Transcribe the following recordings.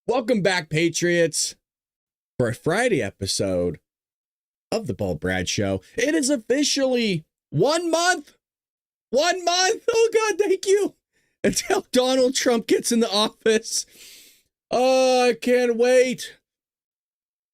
Welcome back, Patriots, for a Friday episode of the Bald Brad Show. It is officially 1 month. 1 month. Oh, God, thank you. Until Donald Trump gets in the office. Oh, I can't wait.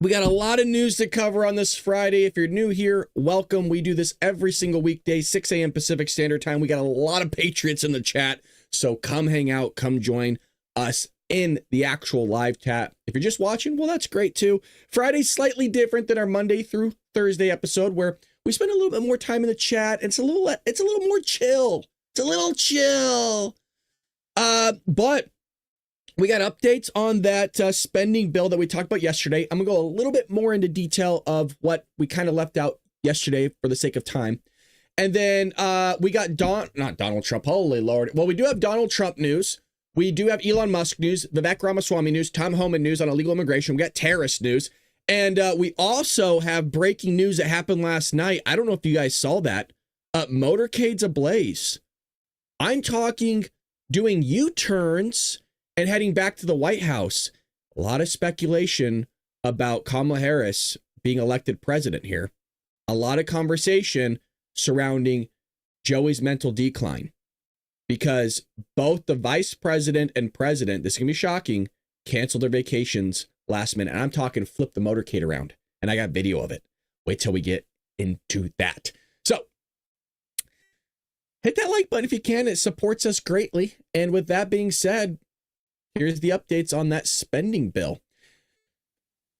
We got a lot of news to cover on this Friday. If you're new here, welcome. We do this every single weekday, 6 a.m. Pacific Standard Time. We got a lot of Patriots in the chat, so come hang out, come join us in the actual live chat. If you're just watching, well, that's great too. Friday's slightly different than our Monday through Thursday episode, where we spend a little bit more time in the chat. It's a little more chill. It's a little chill. But we got updates on that spending bill that we talked about yesterday. I'm gonna go a little bit more into detail of what we kind of left out yesterday for the sake of time. And then we got not Donald Trump. Holy Lord. Well, we do have Donald Trump news. We do have Elon Musk news, Vivek Ramaswamy news, Tom Homan news on illegal immigration. We got terrorist news. And we also have breaking news that happened last night. I don't know if you guys saw that. Motorcades ablaze. I'm talking doing U-turns and heading back to the White House. A lot of speculation about Kamala Harris being elected president here. A lot of conversation surrounding Joey's mental decline. Because both the vice president and president, this is going to be shocking, canceled their vacations last minute. And I'm talking flip the motorcade around. And I got video of it. Wait till we get into that. So, hit that like button if you can. It supports us greatly. And with that being said, here's the updates on that spending bill.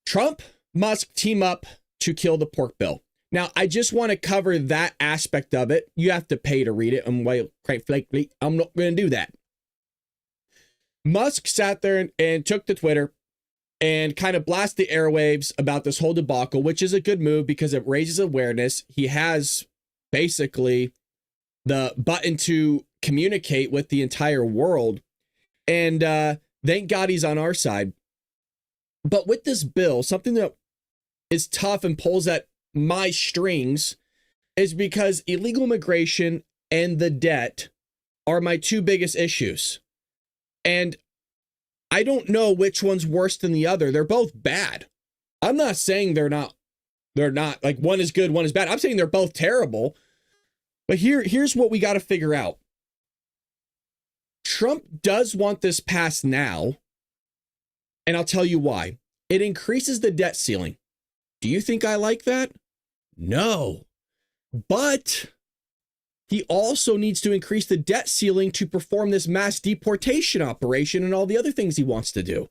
Trump, Musk team up to kill the pork bill. Now, I just want to cover that aspect of it. You have to pay to read it. And quite frankly, I'm not going to do that. Musk sat there and took to Twitter and kind of blasted the airwaves about this whole debacle, which is a good move because it raises awareness. He has basically the button to communicate with the entire world. And thank God he's on our side. But with this bill, something that is tough and pulls at my strings is because illegal immigration and the debt are my two biggest issues. And I don't know which one's worse than the other. They're both bad. I'm not saying they're not like one is good, one is bad. I'm saying they're both terrible. But here's what we got to figure out. Trump does want this passed now. And I'll tell you why. It increases the debt ceiling. Do you think I like that? No, but he also needs to increase the debt ceiling to perform this mass deportation operation and all the other things he wants to do.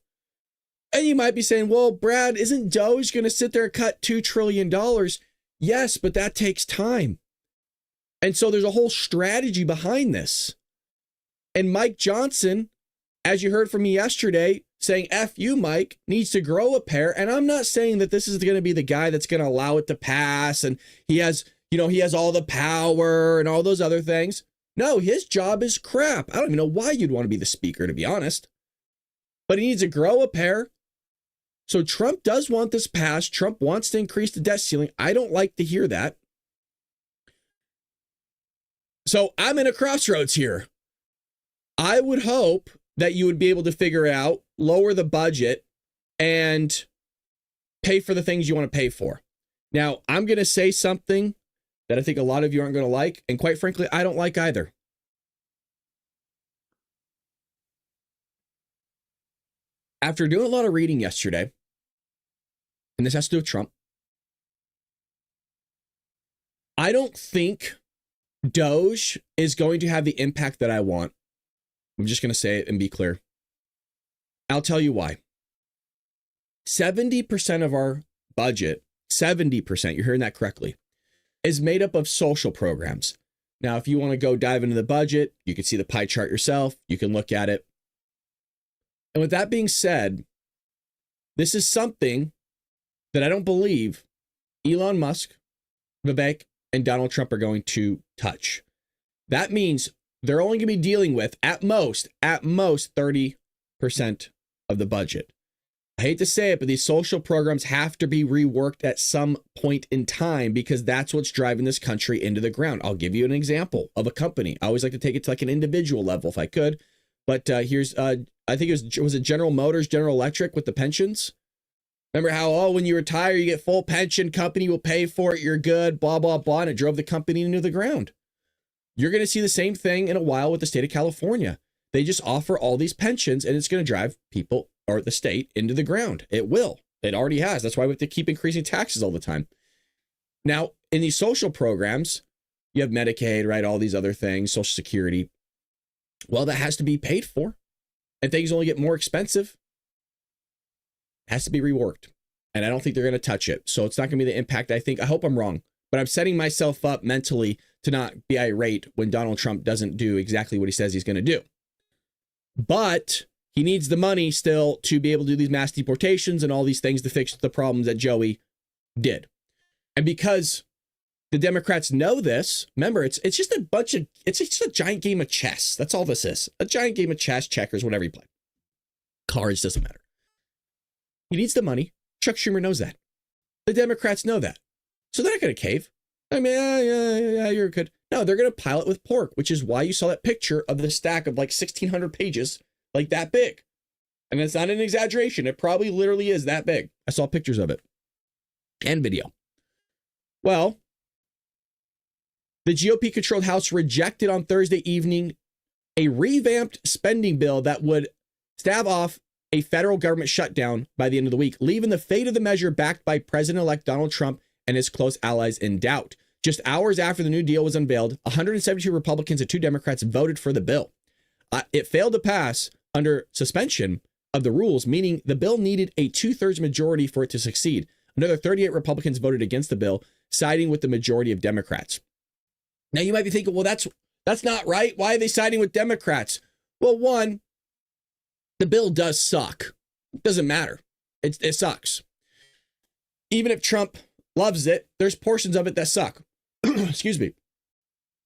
And you might be saying, well, Brad, isn't Doge going to sit there and cut $2 trillion? Yes, but that takes time. And so there's a whole strategy behind this. And Mike Johnson, as you heard from me yesterday, saying F you, Mike, needs to grow a pair. And I'm not saying that this is going to be the guy that's going to allow it to pass. And he has all the power and all those other things. No, his job is crap. I don't even know why you'd want to be the speaker, to be honest. But he needs to grow a pair. So Trump does want this passed. Trump wants to increase the debt ceiling. I don't like to hear that. So I'm in a crossroads here. I would hope that you would be able to figure out, lower the budget, and pay for the things you want to pay for. Now, I'm going to say something that I think a lot of you aren't going to like, and quite frankly, I don't like either. After doing a lot of reading yesterday, and this has to do with Trump, I don't think Doge is going to have the impact that I want. I'm just going to say it and be clear. I'll tell you why. 70% of our budget, 70%, you're hearing that correctly, is made up of social programs. Now, if you want to go dive into the budget, you can see the pie chart yourself. You can look at it. And with that being said, this is something that I don't believe Elon Musk, Vivek, and Donald Trump are going to touch. That means they're only going to be dealing with, at most, 30% of the budget. I hate to say it, but these social programs have to be reworked at some point in time because that's what's driving this country into the ground. I'll give you an example of a company. I always like to take it to like an individual level if I could. But here's, I think was it General Motors, General Electric with the pensions? Remember how, oh, when you retire, you get full pension, company will pay for it, you're good, blah, blah, blah, and it drove the company into the ground. You're going to see the same thing in a while with the state of California. They just offer all these pensions, and it's going to drive people or the state into the ground. It will. It already has. That's why we have to keep increasing taxes all the time. Now, in these social programs, you have Medicaid, right? All these other things, Social Security. Well, that has to be paid for. And things only get more expensive. It has to be reworked. And I don't think they're going to touch it. So it's not going to be the impact I think. I hope I'm wrong. But I'm setting myself up mentally to not be irate when Donald Trump doesn't do exactly what he says he's going to do. But he needs the money still to be able to do these mass deportations and all these things to fix the problems that Joey did. And because the Democrats know this, remember, it's just a giant game of chess. That's all this is. A giant game of chess, checkers, whatever you play. Cards, doesn't matter. He needs the money. Chuck Schumer knows that. The Democrats know that. So they're not going to cave. I mean, yeah, you're good. No, they're going to pile it with pork, which is why you saw that picture of the stack of like 1,600 pages, like that big. And it's not an exaggeration. It probably literally is that big. I saw pictures of it and video. Well, the GOP-controlled House rejected on Thursday evening a revamped spending bill that would stave off a federal government shutdown by the end of the week, leaving the fate of the measure backed by President-elect Donald Trump and his close allies in doubt. Just hours after the New Deal was unveiled, 172 Republicans and 2 Democrats voted for the bill. It failed to pass under suspension of the rules, meaning the bill needed a 2/3 majority for it to succeed. Another 38 Republicans voted against the bill, siding with the majority of Democrats. Now you might be thinking, well, that's not right. Why are they siding with Democrats? Well, one, the bill does suck. It doesn't matter. It sucks. Even if Trump loves it, there's portions of it that suck. Excuse me.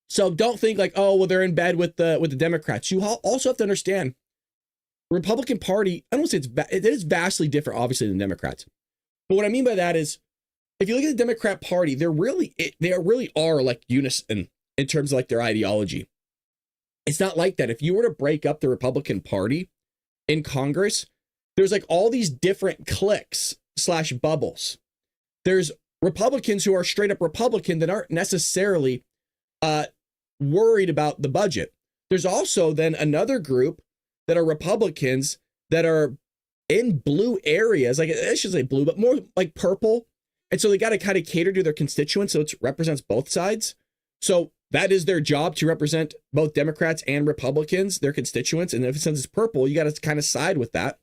So don't think like, oh, well, they're in bed with the Democrats. You also have to understand, Republican Party, I don't say it is vastly different, obviously, than Democrats. But what I mean by that is, if you look at the Democrat Party, they really are like unison in terms of like their ideology. It's not like that. If you were to break up the Republican Party in Congress, there's like all these different cliques / bubbles. There's Republicans who are straight up Republican that aren't necessarily worried about the budget. There's also then another group that are Republicans that are in blue areas, like I should say blue, but more like purple. And so they got to kind of cater to their constituents. So it represents both sides. So that is their job, to represent both Democrats and Republicans, their constituents. And if since it's purple, you got to kind of side with that.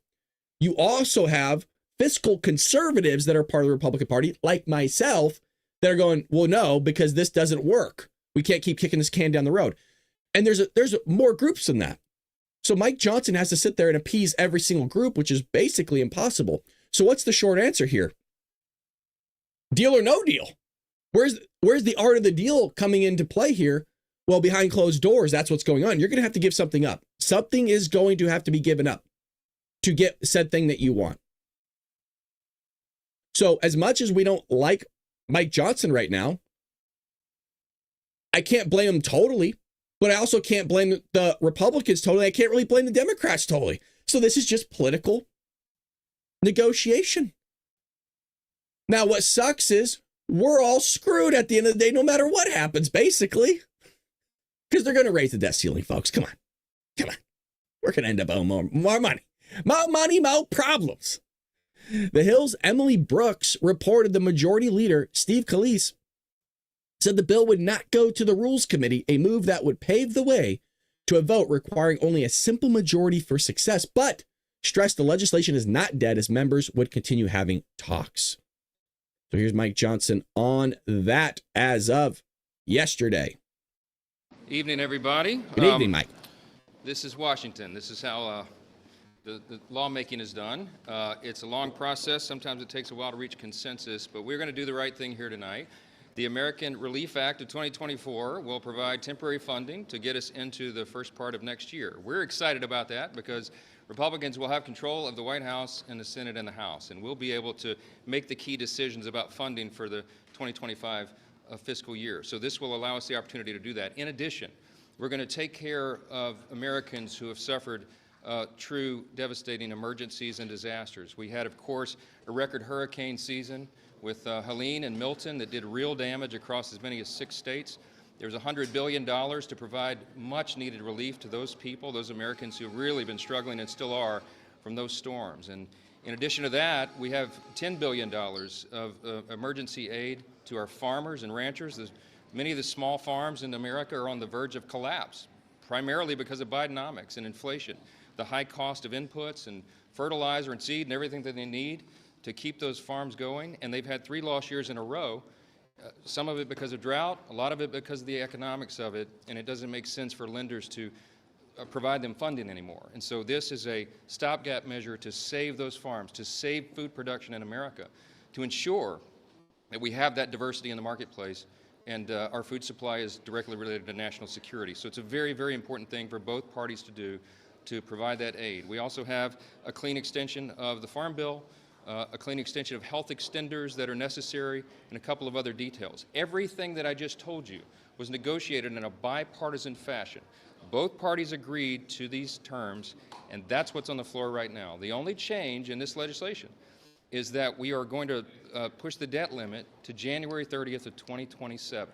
You also have fiscal conservatives that are part of the Republican Party, like myself, that are going, well, no, because this doesn't work. We can't keep kicking this can down the road. And there's more groups than that. So Mike Johnson has to sit there and appease every single group, which is basically impossible. So what's the short answer here? Deal or no deal? Where's the art of the deal coming into play here? Well, behind closed doors, that's what's going on. You're going to have to give something up. Something is going to have to be given up to get said thing that you want. So as much as we don't like Mike Johnson right now, I can't blame him totally, but I also can't blame the Republicans totally. I can't really blame the Democrats totally. So this is just political negotiation. Now, what sucks is we're all screwed at the end of the day, no matter what happens, basically, because they're going to raise the debt ceiling, folks. Come on. We're going to end up owing more money. More money, more problems. The Hill's Emily Brooks reported the majority leader, Steve Scalise, said the bill would not go to the Rules Committee, a move that would pave the way to a vote requiring only a simple majority for success, but stressed the legislation is not dead as members would continue having talks. So here's Mike Johnson on that as of yesterday. Evening, everybody. Good evening, Mike. This is Washington. This is how the lawmaking is done. It's a long process. Sometimes it takes a while to reach consensus, but we're going to do the right thing here tonight. The American Relief Act of 2024 will provide temporary funding to get us into the first part of next year. We're excited about that because Republicans will have control of the White House and the Senate and the House, and we'll be able to make the key decisions about funding for the 2025 fiscal year. So this will allow us the opportunity to do that. In addition, We're going to take care of Americans who have suffered true devastating emergencies and disasters. We had, of course, a record hurricane season with Helene and Milton that did real damage across as many as 6 states. There's $100 billion to provide much-needed relief to those people, those Americans who have really been struggling and still are from those storms. And in addition to that, we have $10 billion of emergency aid to our farmers and ranchers. Many of the small farms in America are on the verge of collapse, primarily because of Bidenomics and inflation, the high cost of inputs and fertilizer and seed and everything that they need to keep those farms going. And they've had 3 lost years in a row, some of it because of drought, a lot of it because of the economics of it, and it doesn't make sense for lenders to provide them funding anymore. And so this is a stopgap measure to save those farms, to save food production in America, to ensure that we have that diversity in the marketplace and our food supply is directly related to national security. So it's a very, very important thing for both parties to do to provide that aid. We also have a clean extension of the Farm Bill, a clean extension of health extenders that are necessary, and a couple of other details. Everything that I just told you was negotiated in a bipartisan fashion. Both parties agreed to these terms, and that's what's on the floor right now. The only change in this legislation is that we are going to push the debt limit to January 30th of 2027.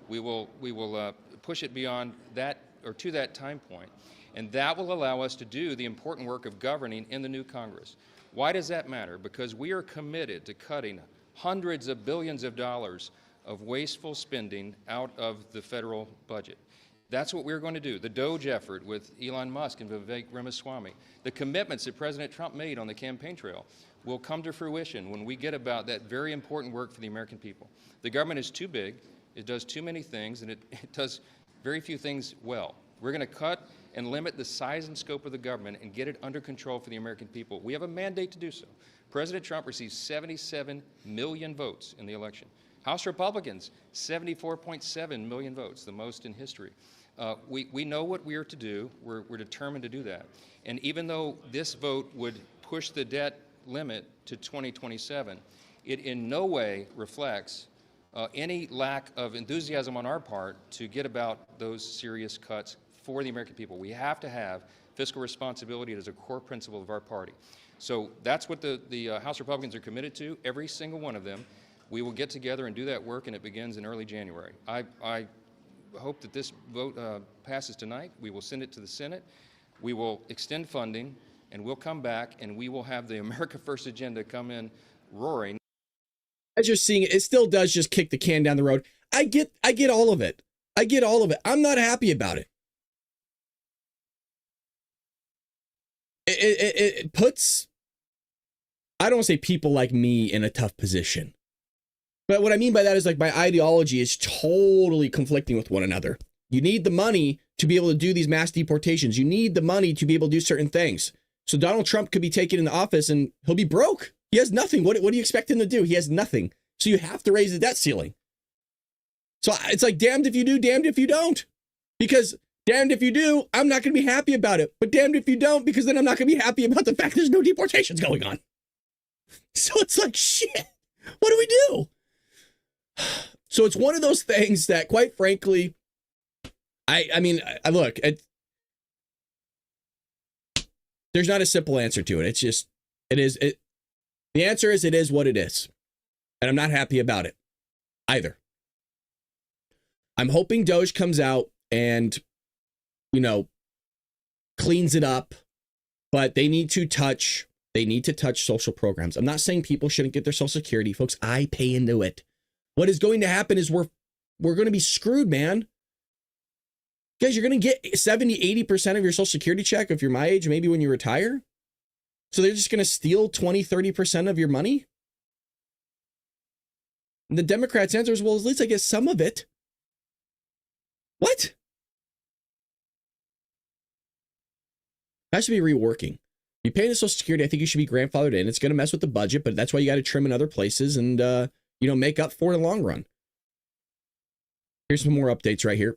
We will push it beyond that, or to that time point, and that will allow us to do the important work of governing in the new Congress. Why does that matter? Because we are committed to cutting hundreds of billions of dollars of wasteful spending out of the federal budget. That's what we're going to do. The DOGE effort with Elon Musk and Vivek Ramaswamy, the commitments that President Trump made on the campaign trail will come to fruition when we get about that very important work for the American people. The government is too big, it does too many things, and it does very few things well. We're going to cut and limit the size and scope of the government and get it under control for the American people. We have a mandate to do so. President Trump received 77 million votes in the election. House Republicans, 74.7 million votes, the most in history. We know what we are to do. We're determined to do that. And even though this vote would push the debt limit to 2027, it in no way reflects any lack of enthusiasm on our part to get about those serious cuts for the American people. We have to have fiscal responsibility as a core principle of our party. So that's what the House Republicans are committed to, every single one of them. We will get together and do that work, and it begins in early January. I hope that this vote passes tonight. We will send it to the Senate. We will extend funding, and we'll come back, and we will have the America First agenda come in roaring. As you're seeing, it still does just kick the can down the road. I get all of it. I get all of it. I'm not happy about it. It puts, I don't want to say people like me in a tough position. But what I mean by that is like my ideology is totally conflicting with one another. You need the money to be able to do these mass deportations. You need the money to be able to do certain things. So Donald Trump could be taken into office and he'll be broke. He has nothing. What do you expect him to do? He has nothing. So you have to raise the debt ceiling. So it's like damned if you do, damned if you don't. Because damned if you do, I'm not going to be happy about it. But damned if you don't, because then I'm not going to be happy about the fact there's no deportations going on. So it's like, shit, what do we do? So it's one of those things that, quite frankly, I mean, look, there's not a simple answer to it. It's just, the answer is it is what it is. And I'm not happy about it either. I'm hoping DOGE comes out and, cleans it up, but they need to touch social programs. I'm not saying people shouldn't get their Social Security. Folks, I pay into it. What is going to happen is we're going to be screwed, man. Guys, you're going to get 70, 80% of your Social Security check if you're my age, maybe when you retire. So they're just going to steal 20, 30% of your money. And the Democrats' answer is, well, at least I get some of it. What? That should be reworking. You pay into Social Security, I think you should be grandfathered in. It's going to mess with the budget, but that's why you got to trim in other places and, make up for it in the long run. Here's some more updates right here.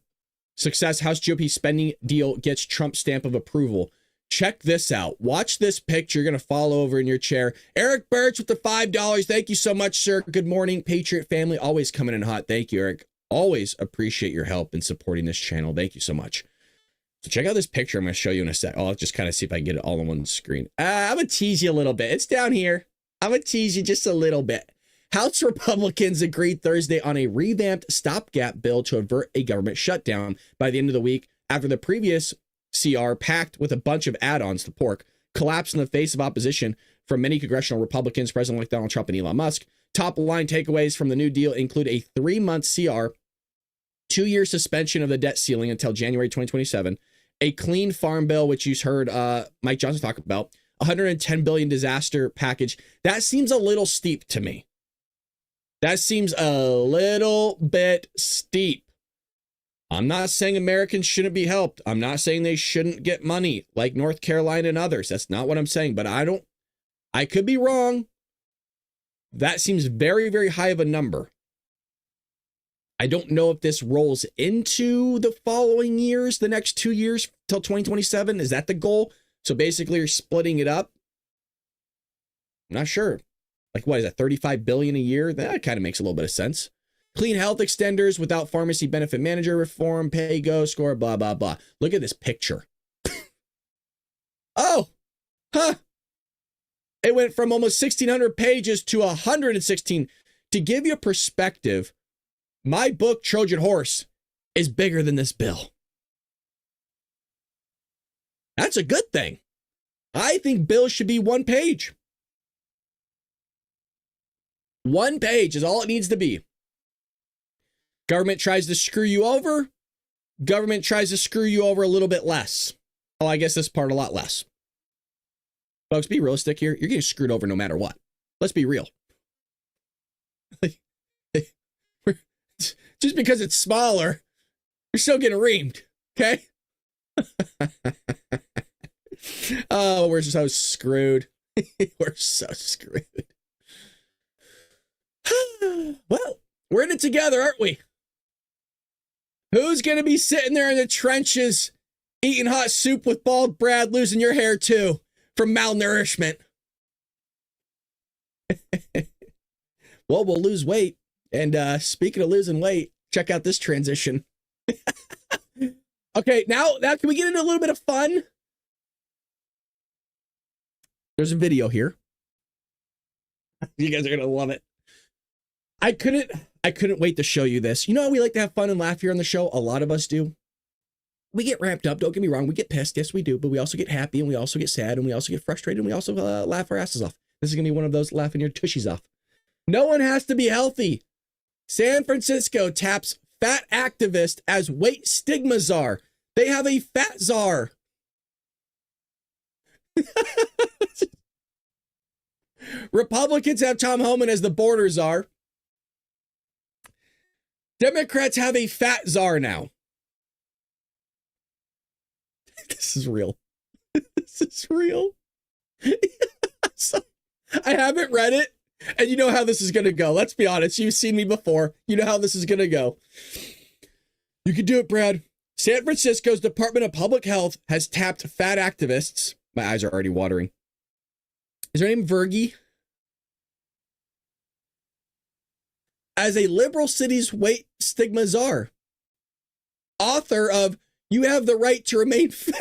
Success House GOP spending deal gets Trump stamp of approval. Check this out. Watch this picture. You're going to fall over in your chair. Eric Birch with the $5. Thank you so much, sir. Good morning, Patriot family. Always coming in hot. Thank you, Eric. Always appreciate your help in supporting this channel. Thank you so much. So check out this picture I'm going to show you in a sec. I'll just kind of see if I can get it all on one screen. I'm going to tease you a little bit. It's down here. I'm going to tease you just a little bit. House Republicans agreed Thursday on a revamped stopgap bill to avert a government shutdown by the end of the week after the previous CR, packed with a bunch of add-ons to pork, collapsed in the face of opposition from many congressional Republicans, President-elect Donald Trump and Elon Musk. Top-line takeaways from the new deal include a 3-month CR, 2-year suspension of the debt ceiling until January 2027, a clean farm bill, which you heard Mike Johnson talk about, $110 billion disaster package. That seems a little steep to me. That seems a little bit steep. I'm not saying Americans shouldn't be helped. I'm not saying they shouldn't get money like North Carolina and others. That's not what I'm saying, but I could be wrong. That seems very, very high of a number. I don't know if this rolls into the following years, the next 2 years till 2027. Is that the goal? So basically you're splitting it up. I'm not sure. Like, what is that, 35 billion a year? That kind of makes a little bit of sense. Clean health extenders without pharmacy benefit manager reform, pay go, score, blah, blah, blah. Look at this picture. Oh, huh. It went from almost 1,600 pages to 116. To give you a perspective, my book, Trojan Horse, is bigger than this bill. That's a good thing. I think bills should be 1 page. 1 page is all it needs to be. Government tries to screw you over. Government tries to screw you over a little bit less. Oh, I guess this part a lot less. Folks, be realistic here. You're getting screwed over no matter what. Let's be real. Just because it's smaller, you're still getting reamed. Okay? Oh, we're so screwed. We're so screwed. Well, we're in it together, aren't we? Who's going to be sitting there in the trenches eating hot soup with bald Brad, losing your hair too from malnourishment? Well, we'll lose weight. And speaking of losing weight, check out this transition. Okay, now can we get into a little bit of fun? There's a video here. You guys are going to love it. I couldn't wait to show you this. You know how we like to have fun and laugh here on the show? A lot of us do. We get ramped up. Don't get me wrong. We get pissed. Yes, we do. But we also get happy and we also get sad and we also get frustrated and we also laugh our asses off. This is going to be one of those laughing your tushies off. No one has to be healthy. San Francisco taps fat activist as weight stigma czar. They have a fat czar. Republicans have Tom Homan as the border czar. Democrats have a fat czar now. This is real. This is real. So, I haven't read it, and you know how this is going to go. Let's be honest. You've seen me before. You know how this is going to go. You can do it, Brad. San Francisco's Department of Public Health has tapped fat activists. My eyes are already watering. Is her name Vergi? As a liberal city's weight stigma czar. Author of You Have the Right to Remain Fat.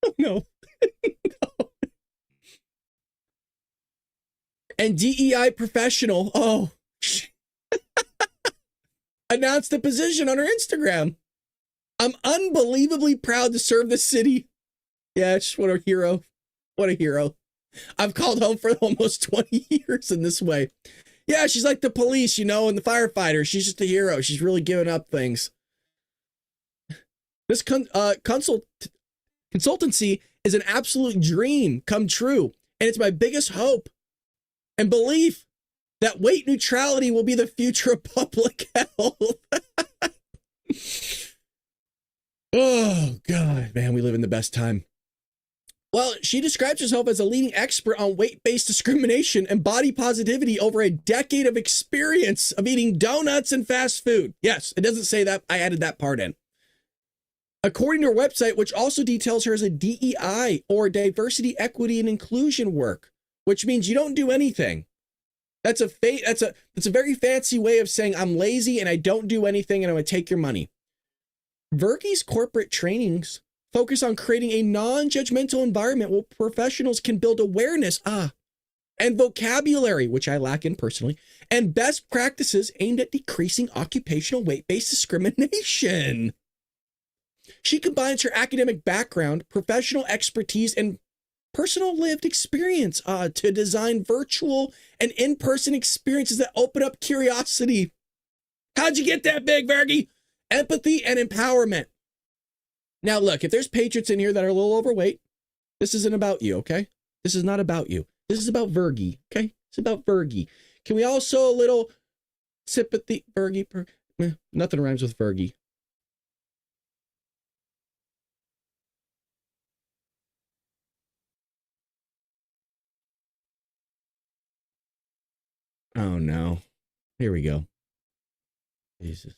Oh, no. No. And DEI professional, announced the position on her Instagram. I'm unbelievably proud to serve the city. Yeah, just what a hero. What a hero. I've called home for almost 20 years in this way. Yeah, she's like the police, you know, and the firefighters. She's just a hero. She's really giving up things. This consultancy is an absolute dream come true. And it's my biggest hope and belief that weight neutrality will be the future of public health. Oh, God, man, we live in the best time. Well, she describes herself as a leading expert on weight-based discrimination and body positivity over a decade of experience of eating donuts and fast food. Yes, it doesn't say that. I added that part in. According to her website, which also details her as a DEI or diversity, equity, and inclusion work, which means you don't do anything. That's a very fancy way of saying I'm lazy and I don't do anything and I'm going to take your money. Virgi's corporate trainings focus on creating a non-judgmental environment where professionals can build awareness, and vocabulary, which I lack in personally, and best practices aimed at decreasing occupational weight-based discrimination. She combines her academic background, professional expertise, and personal lived experience to design virtual and in-person experiences that open up curiosity. How'd you get that big, Virgie? Empathy and empowerment. Now, look, if there's patriots in here that are a little overweight, this isn't about you, okay? This is not about you. This is about Virgie, okay? It's about Virgie. Can we also a little sympathy, Virgie? Nothing rhymes with Virgie. Oh, no. Here we go. Jesus.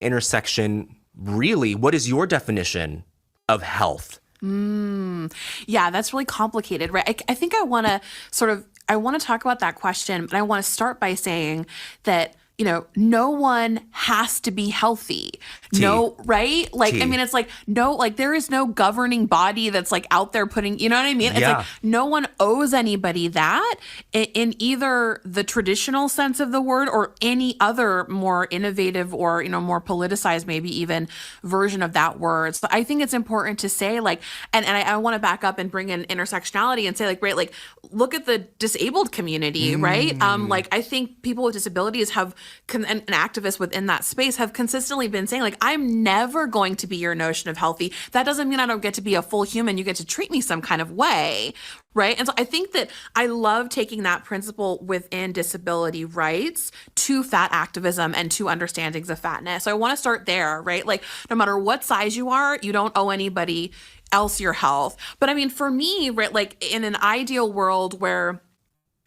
Intersection, really, what is your definition of health? Yeah, that's really complicated, right? I think I want to talk about that question, but I want to start by saying that, you know, no one has to be healthy. No, right? Like, I mean, it's like, no, like there is no governing body that's like out there putting, you know what I mean? It's like no one owes anybody that in either the traditional sense of the word or any other more innovative or, you know, more politicized, maybe even version of that word. So I think it's important to say like, and I want to back up and bring in intersectionality and say like, right, like look at the disabled community, right? Like I think people with disabilities have and activists within that space have consistently been saying like, I'm never going to be your notion of healthy. That doesn't mean I don't get to be a full human. You get to treat me some kind of way, right? And so I think that I love taking that principle within disability rights to fat activism and to understandings of fatness. So I want to start there, right? Like no matter what size you are, you don't owe anybody else your health. But I mean, for me, right, like in an ideal world where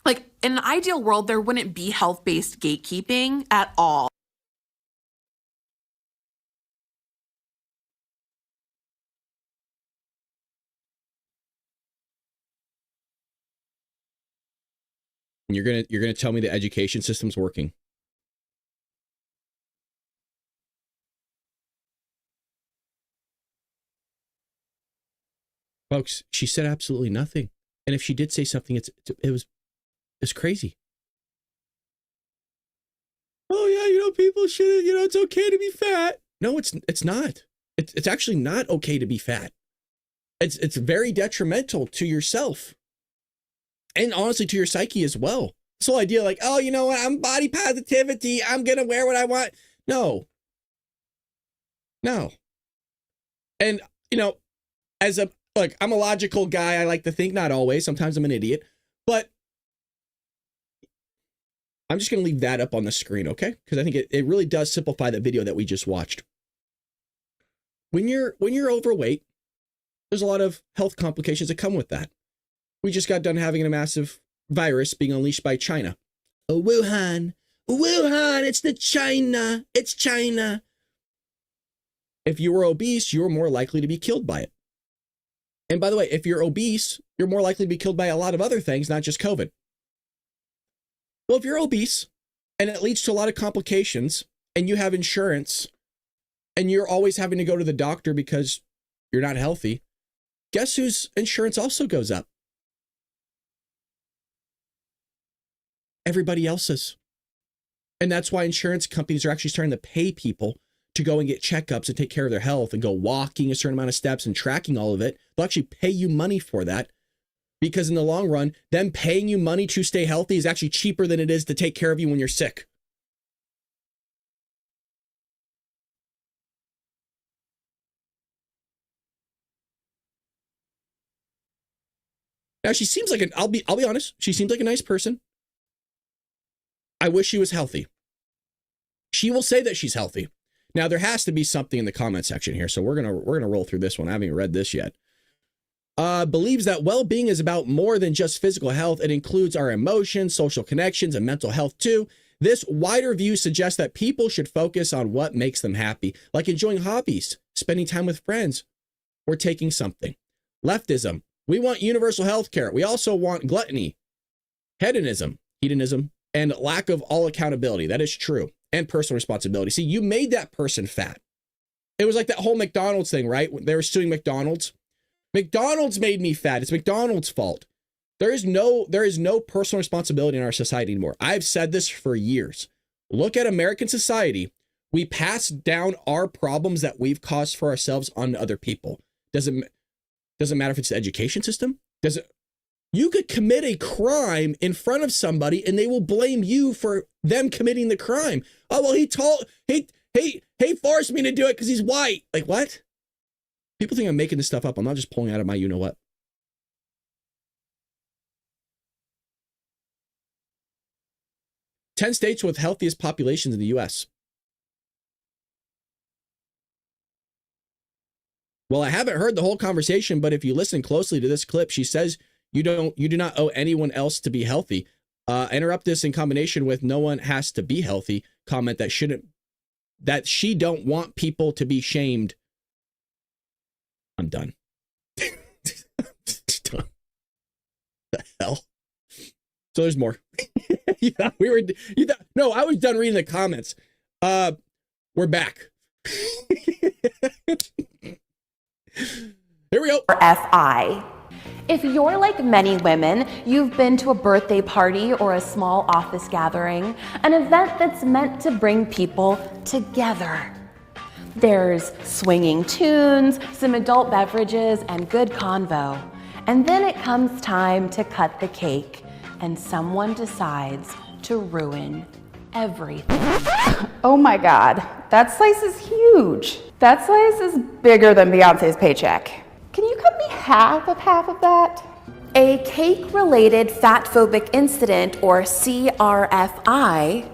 like in an ideal world, there wouldn't be health-based gatekeeping at all. You're gonna tell me the education system's working. Folks, she said absolutely nothing. And if she did say something, it's crazy. Oh yeah, you know, people shouldn't, you know, it's okay to be fat. No, it's not. It's actually not okay to be fat. It's very detrimental to yourself. And honestly to your psyche as well. This whole idea like, oh, you know what, I'm body positivity, I'm gonna wear what I want. No. And you know, I'm a logical guy. I like to think, not always. Sometimes I'm an idiot. But I'm just going to leave that up on the screen, okay? Because I think it really does simplify the video that we just watched. When you're overweight, there's a lot of health complications that come with that. We just got done having a massive virus being unleashed by China. Oh, Wuhan, it's China. If you were obese, you were more likely to be killed by it. And by the way, if you're obese, you're more likely to be killed by a lot of other things, not just COVID. Well, if you're obese and it leads to a lot of complications and you have insurance and you're always having to go to the doctor because you're not healthy, guess whose insurance also goes up? Everybody else's. And that's why insurance companies are actually starting to pay people to go and get checkups and take care of their health and go walking a certain amount of steps and tracking all of it. They'll actually pay you money for that because in the long run, them paying you money to stay healthy is actually cheaper than it is to take care of you when you're sick. Now she seems like I'll be honest, she seems like a nice person. I wish she was healthy. She will say that she's healthy. Now there has to be something in the comment section here, so we're gonna roll through this one. I haven't even read this yet. Believes that well-being is about more than just physical health. It includes our emotions, social connections, and mental health too. This wider view suggests that people should focus on what makes them happy, like enjoying hobbies, spending time with friends, or taking something. Leftism. We want universal health care. We also want gluttony, hedonism, and lack of all accountability. That is true. And personal responsibility. See, you made that person fat. It was like that whole McDonald's thing, right? They were suing McDonald's. McDonald's made me fat. It's McDonald's fault. There is no personal responsibility in our society anymore. I've said this for years. Look at American society. We pass down our problems that we've caused for ourselves on other people. Doesn't matter if it's the education system. You could commit a crime in front of somebody and they will blame you for them committing the crime. Oh, well, he forced me to do it because he's white. Like, what? People think I'm making this stuff up. I'm not just pulling out of my you-know-what. Ten states with healthiest populations in the U.S. Well, I haven't heard the whole conversation, but if you listen closely to this clip, she says you do not owe anyone else to be healthy. Interrupt this in combination with no one has to be healthy comment that she don't want people to be shamed. I'm done. Done. The hell? So there's more. No, I was done reading the comments. We're back. Here we go. FI. If you're like many women, you've been to a birthday party or a small office gathering, an event that's meant to bring people together. There's swinging tunes, some adult beverages, and good convo. And then it comes time to cut the cake, and someone decides to ruin everything. Oh my God, that slice is huge. That slice is bigger than Beyonce's paycheck. Can you cut me half of that? A cake-related fatphobic incident, or CRFI,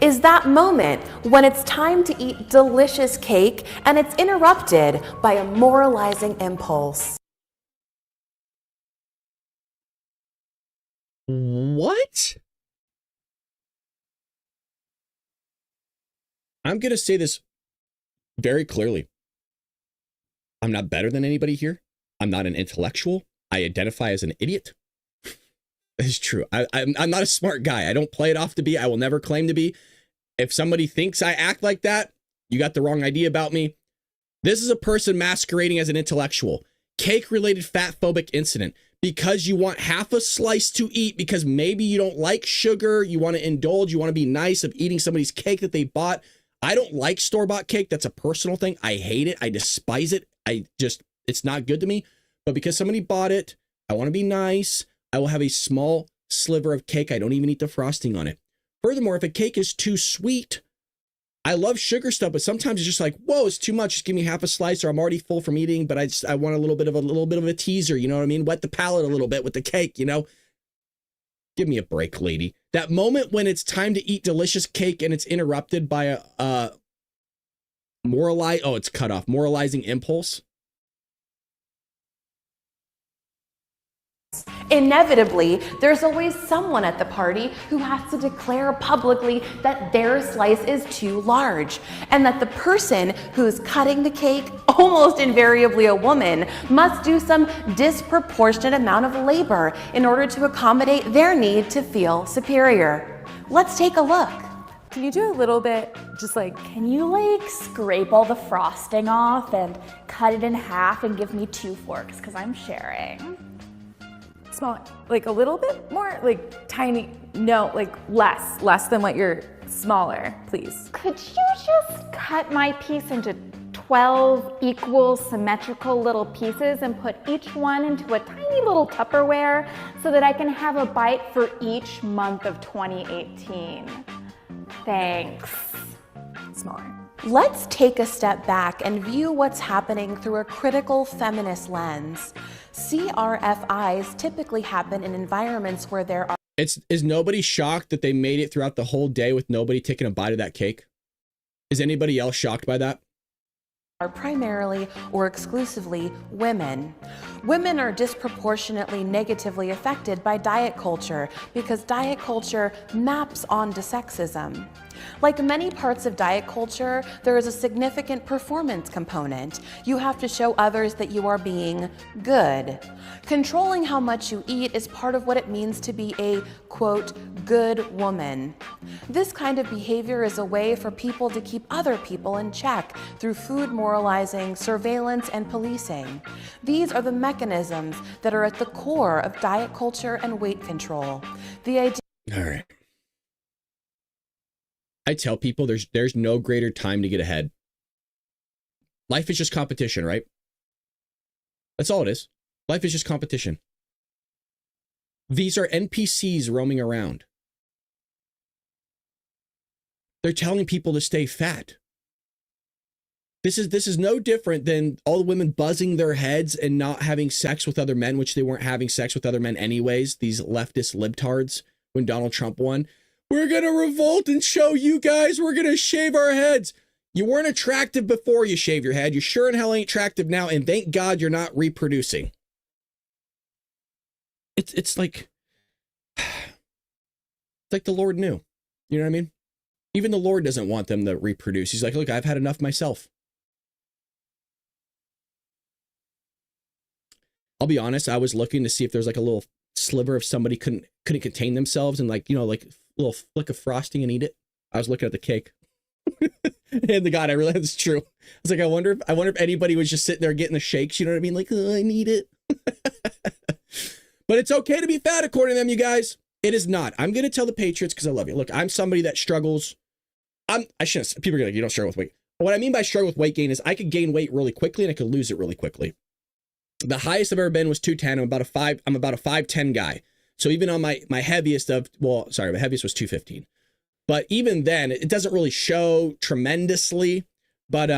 is that moment when it's time to eat delicious cake and it's interrupted by a moralizing impulse. What? I'm going to say this very clearly. I'm not better than anybody here. I'm not an intellectual. I identify as an idiot. It's true. I'm not a smart guy. I don't play it off to be. I will never claim to be. If somebody thinks I act like that, you got the wrong idea about me. This is a person masquerading as an intellectual. Cake-related fatphobic incident. Because you want half a slice to eat, because maybe you don't like sugar, you want to indulge, you want to be nice of eating somebody's cake that they bought. I don't like store-bought cake. That's a personal thing. I hate it. I despise it. It's not good to me. But because somebody bought it, I want to be nice. I will have a small sliver of cake. I don't even eat the frosting on it. Furthermore, if a cake is too sweet, I love sugar stuff, but sometimes it's just like, whoa, it's too much. Just give me half a slice, or I'm already full from eating, but I want a little bit of a teaser. You know what I mean? Wet the palate a little bit with the cake, you know? Give me a break, lady. That moment when it's time to eat delicious cake and it's interrupted by a moralizing impulse. Inevitably, there's always someone at the party who has to declare publicly that their slice is too large, and that the person who's cutting the cake, almost invariably a woman, must do some disproportionate amount of labor in order to accommodate their need to feel superior. Let's take a look. Can you do a little bit, Can you scrape all the frosting off and cut it in half and give me 2 forks, because I'm sharing. small, a little bit more, tiny, no, less than what you're smaller, please. Could you just cut my piece into 12 equal symmetrical little pieces and put each one into a tiny little Tupperware so that I can have a bite for each month of 2018? Thanks. Smaller. Let's take a step back and view what's happening through a critical feminist lens. CRFIs typically happen in environments where there are... Is nobody shocked that they made it throughout the whole day with nobody taking a bite of that cake? Is anybody else shocked by that? Are primarily or exclusively women. Women are disproportionately negatively affected by diet culture because diet culture maps onto sexism. Like many parts of diet culture, there is a significant performance component. You have to show others that you are being good. Controlling how much you eat is part of what it means to be a, quote, good woman. This kind of behavior is a way for people to keep other people in check through food moralizing, surveillance, and policing. These are the mechanisms that are at the core of diet culture and weight control. The idea. All right. I tell people there's no greater time to get ahead. Life is just competition, right? That's all it is. Life is just competition. These are NPCs roaming around. They're telling people to stay fat. This is no different than all the women buzzing their heads and not having sex with other men, which they weren't having sex with other men anyways, these leftist libtards, when Donald Trump won. We're going to revolt and show you guys we're going to shave our heads. You weren't attractive before you shaved your head. You sure in hell ain't attractive now, and thank God you're not reproducing. It's like the Lord knew. You know what I mean? Even the Lord doesn't want them to reproduce. He's like, look, I've had enough myself. I'll be honest, I was looking to see if there's like a little sliver of somebody couldn't contain themselves and like, you know, like a little flick of frosting and eat it. I was looking at the cake. And the God, I realized it's true. I was like, I wonder if anybody was just sitting there getting the shakes, you know what I mean? Like, oh, I need it. But it's okay to be fat according to them, you guys. It is not. I'm going to tell the Patriots because I love you. Look, I'm somebody that struggles. I shouldn't. People are like, you don't struggle with weight. What I mean by struggle with weight gain is I could gain weight really quickly and I could lose it really quickly. The highest I've ever been was 210. I'm about a 5'10" guy. So even on my heaviest of, well, sorry, my heaviest was 215. But even then, it doesn't really show tremendously. But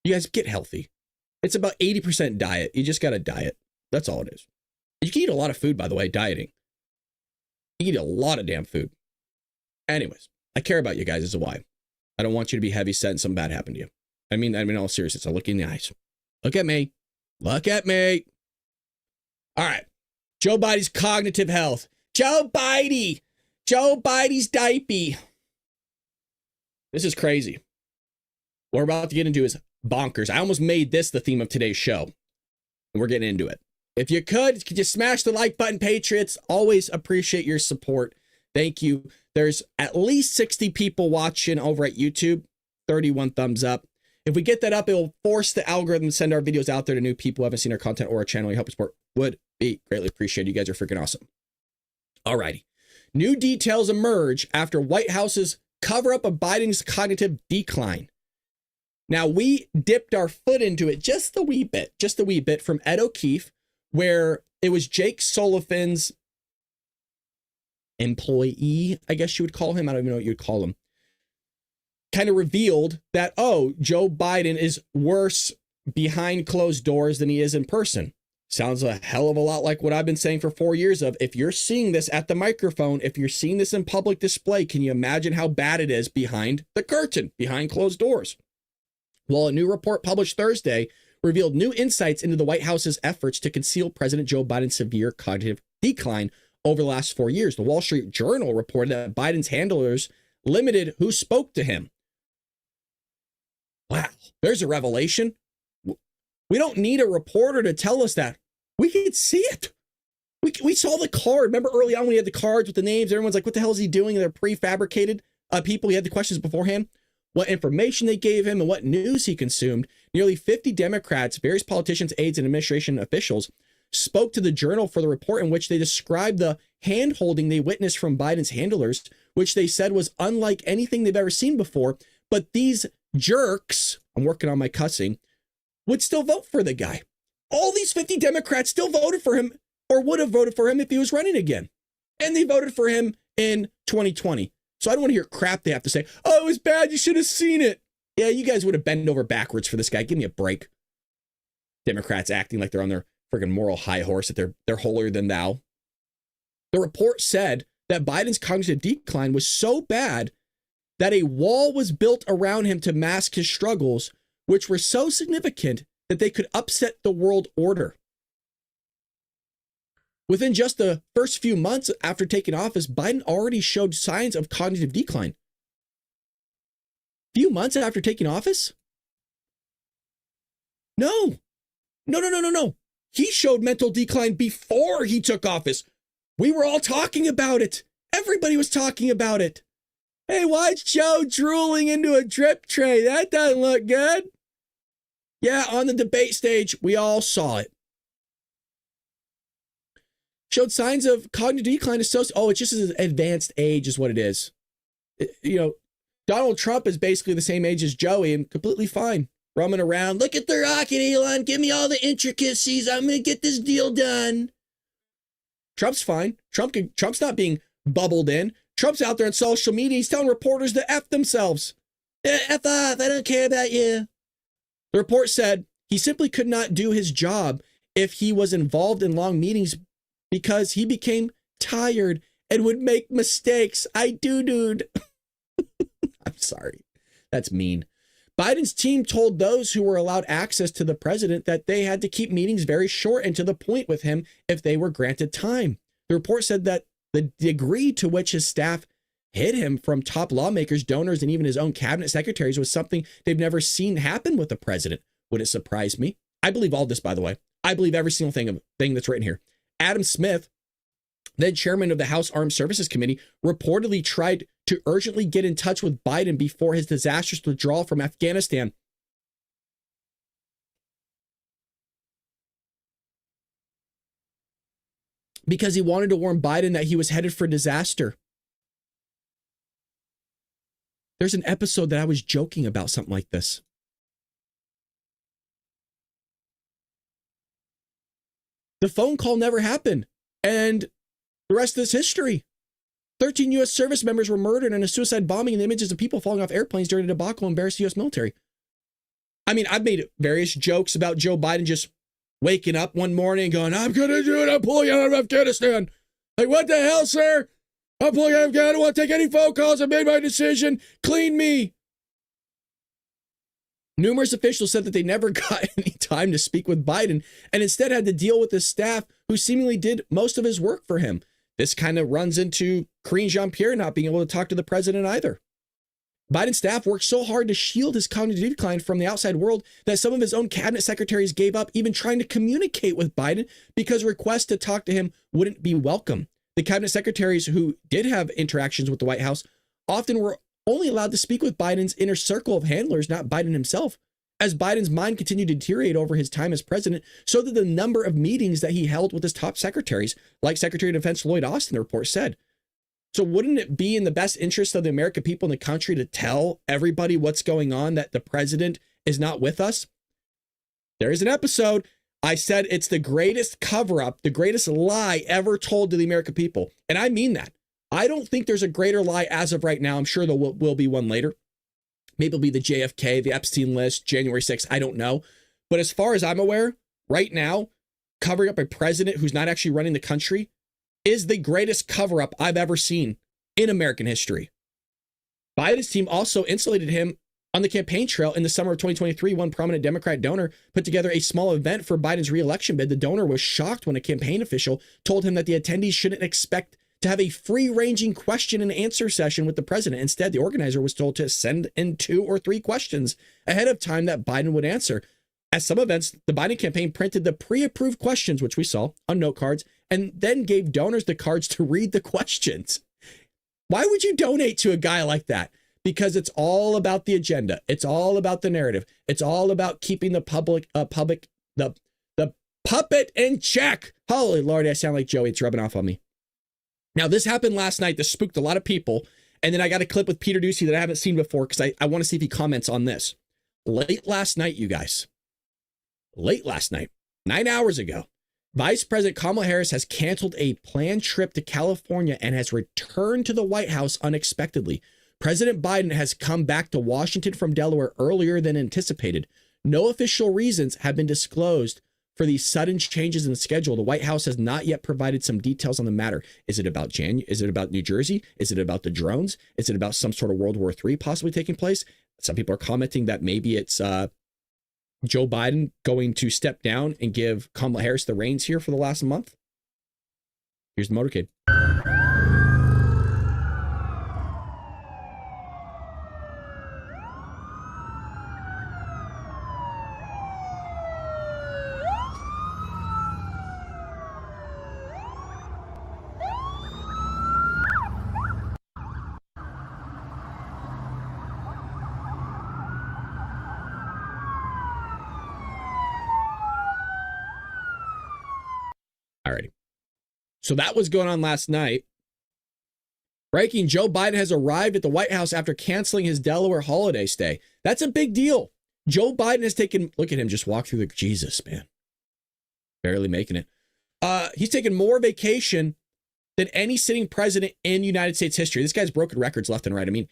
you guys get healthy. It's about 80% diet. You just got to diet. That's all it is. You can eat a lot of food, by the way, dieting. You eat a lot of damn food. Anyways, I care about you guys as a why. I don't want you to be heavy set and something bad happened to you. I mean, all seriousness, I look you in the eyes. Look at me. Look at me. All right. Joe Biden's cognitive health. Joe Biden's diaper. This is crazy. What we're about to get into is bonkers. I almost made this the theme of today's show. And we're getting into it. If you could you smash the like button, Patriots? Always appreciate your support. Thank you. There's at least 60 people watching over at YouTube. 31 thumbs up. If we get that up, it will force the algorithm to send our videos out there to new people who haven't seen our content or our channel. Your help and support would be greatly appreciated. You guys are freaking awesome. Alrighty. New details emerge after White House's cover up of Biden's cognitive decline. Now, we dipped our foot into it just a wee bit from Ed O'Keefe, where it was Jake Sullivan's employee, I guess you would call him. I don't even know what you would call him. Kind of revealed that, oh, Joe Biden is worse behind closed doors than he is in person. Sounds a hell of a lot like what I've been saying for 4 years of, if you're seeing this at the microphone, if you're seeing this in public display, can you imagine how bad it is behind the curtain, behind closed doors? Well, a new report published Thursday revealed new insights into the White House's efforts to conceal President Joe Biden's severe cognitive decline over the last 4 years. The Wall Street Journal reported that Biden's handlers limited who spoke to him. Wow, there's a revelation. We don't need a reporter to tell us that. We can see it. We saw the card. Remember early on when we had the cards with the names? Everyone's like, what the hell is he doing? And they're prefabricated people. He had the questions beforehand. What information they gave him and what news he consumed. Nearly 50 Democrats, various politicians, aides, and administration officials spoke to the Journal for the report in which they described the hand-holding they witnessed from Biden's handlers, which they said was unlike anything they've ever seen before. But these jerks, I'm working on my cussing, would still vote for the guy. All these 50 Democrats still voted for him or would have voted for him if he was running again. And they voted for him in 2020. So I don't want to hear crap they have to say. Oh, it was bad. You should have seen it. Yeah, you guys would have bent over backwards for this guy. Give me a break. Democrats acting like they're on their friggin' moral high horse, that they're holier than thou. The report said that Biden's cognitive decline was so bad that a wall was built around him to mask his struggles, which were so significant that they could upset the world order. Within just the first few months after taking office, Biden already showed signs of cognitive decline. Few months after taking office? No. No. He showed mental decline before he took office. We were all talking about it. Everybody was talking about it. Hey, watch Joe drooling into a drip tray. That doesn't look good. Yeah, on the debate stage, we all saw it. Showed signs of cognitive decline associated. Oh, it's just an advanced age is what it is. Donald Trump is basically the same age as Joey and completely fine. Roaming around. Look at the rocket, Elon. Give me all the intricacies. I'm going to get this deal done. Trump's fine. Trump's not being bubbled in. Trump's out there on social media. He's telling reporters to F themselves. F off. I don't care about you. The report said he simply could not do his job if he was involved in long meetings because he became tired and would make mistakes. Dude. I'm sorry. That's mean. Biden's team told those who were allowed access to the president that they had to keep meetings very short and to the point with him if they were granted time. The report said that the degree to which his staff hid him from top lawmakers, donors, and even his own cabinet secretaries was something they've never seen happen with the president. Would it surprise me? I believe all this, by the way. I believe every single thing that's written here. Adam Smith, then chairman of the House Armed Services Committee, reportedly tried to urgently get in touch with Biden before his disastrous withdrawal from Afghanistan. Because he wanted to warn Biden that he was headed for disaster. There's an episode that I was joking about something like this. The phone call never happened. And the rest of this history. 13 U.S. service members were murdered in a suicide bombing, and the images of people falling off airplanes during the debacle embarrassed the U.S. military. I mean, I've made various jokes about Joe Biden just waking up one morning and going, I'm going to do it. I'm pulling out of Afghanistan. Like, what the hell, sir? I'm pulling out of Afghanistan. I don't want to take any phone calls. I made my decision. Clean me. Numerous officials said that they never got any time to speak with Biden and instead had to deal with his staff who seemingly did most of his work for him. This kind of runs into Karine Jean-Pierre not being able to talk to the president either. Biden's staff worked so hard to shield his cognitive decline from the outside world that some of his own cabinet secretaries gave up even trying to communicate with Biden because requests to talk to him wouldn't be welcome. The cabinet secretaries who did have interactions with the White House often were only allowed to speak with Biden's inner circle of handlers, not Biden himself. As Biden's mind continued to deteriorate over his time as president, so did the number of meetings that he held with his top secretaries, like Secretary of Defense Lloyd Austin, the report said. So wouldn't it be in the best interest of the American people in the country to tell everybody what's going on, that the president is not with us? There is an episode. I said it's the greatest cover-up, the greatest lie ever told to the American people. And I mean that. I don't think there's a greater lie as of right now. I'm sure there will be one later. Maybe it'll be the JFK, the Epstein list, January 6th. I don't know. But as far as I'm aware, right now, covering up a president who's not actually running the country is the greatest cover-up I've ever seen in American history. Biden's team also insulated him on the campaign trail in the summer of 2023. One prominent Democrat donor put together a small event for Biden's re-election bid. The donor was shocked when a campaign official told him that the attendees shouldn't expect to have a free-ranging question and answer session with the president. Instead, the organizer was told to send in 2 or 3 questions ahead of time that Biden would answer. At some events, the Biden campaign printed the pre-approved questions, which we saw on note cards, and then gave donors the cards to read the questions. Why would you donate to a guy like that? Because it's all about the agenda. It's all about the narrative. It's all about keeping the the puppet in check. Holy Lord, I sound like Joey. It's rubbing off on me. Now, this happened last night. This spooked a lot of people. And then I got a clip with Peter Doocy that I haven't seen before because I want to see if he comments on this. Late last night, you guys. Late last night, 9 hours ago, Vice President Kamala Harris has canceled a planned trip to California and has returned to the White House unexpectedly. President Biden has come back to Washington from Delaware earlier than anticipated. No official reasons have been disclosed for these sudden changes in the schedule. The White House has not yet provided some details on the matter. Is it about Is it about New Jersey? Is it about the drones? Is it about some sort of World War III possibly taking place? Some people are commenting that maybe it's Joe Biden going to step down and give Kamala Harris the reins here for the last month. Here's the motorcade. Alrighty. So that was going on last night. Breaking, Joe Biden has arrived at the White House after canceling his Delaware holiday stay. That's a big deal. Joe Biden has taken, look at him just walk through the, Jesus, man. Barely making it. He's taken more vacation than any sitting president in United States history. This guy's broken records left and right. I mean,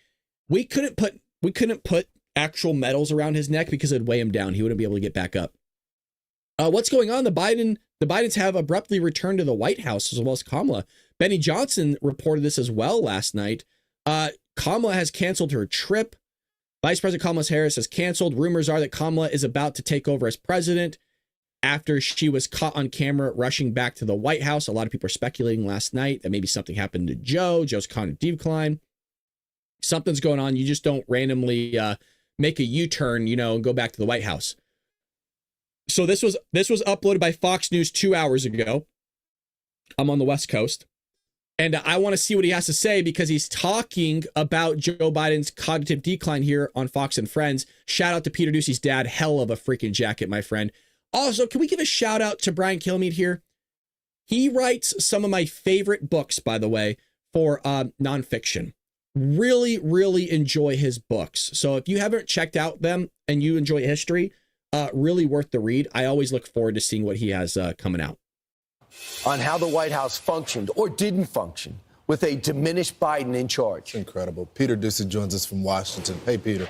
we couldn't put actual medals around his neck because it'd weigh him down. He wouldn't be able to get back up. What's going on? The Bidens have abruptly returned to the White House, as well as Kamala. Benny Johnson reported this as well last night. Kamala has canceled her trip. Vice President Kamala Harris has canceled. Rumors are that Kamala is about to take over as president after she was caught on camera rushing back to the White House. A lot of people are speculating last night that maybe something happened to Joe. Joe's cognitive decline. Something's going on. You just don't randomly make a U-turn, and go back to the White House. So this was uploaded by Fox News 2 hours ago. I'm on the West Coast. And I want to see what he has to say because he's talking about Joe Biden's cognitive decline here on Fox and Friends. Shout out to Peter Doocy's dad. Hell of a freaking jacket, my friend. Also, can we give a shout out to Brian Kilmeade here? He writes some of my favorite books, by the way, for nonfiction. Really, really enjoy his books. So if you haven't checked out them and you enjoy history, really worth the read. I always look forward to seeing what he has coming out. On how the White House functioned or didn't function with a diminished Biden in charge. Incredible. Peter Doocy joins us from Washington. Hey, Peter.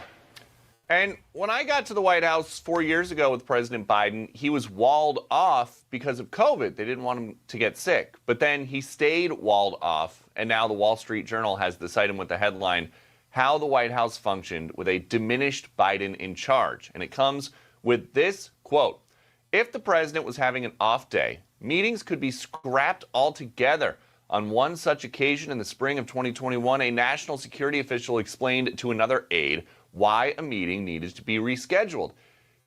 And when I got to the White House 4 years ago with President Biden, he was walled off because of COVID. They didn't want him to get sick. But then he stayed walled off. And now the Wall Street Journal has this item with the headline, How the White House Functioned with a Diminished Biden in Charge. And it comes with this quote, if the president was having an off day, meetings could be scrapped altogether. On one such occasion in the spring of 2021, a national security official explained to another aide why a meeting needed to be rescheduled.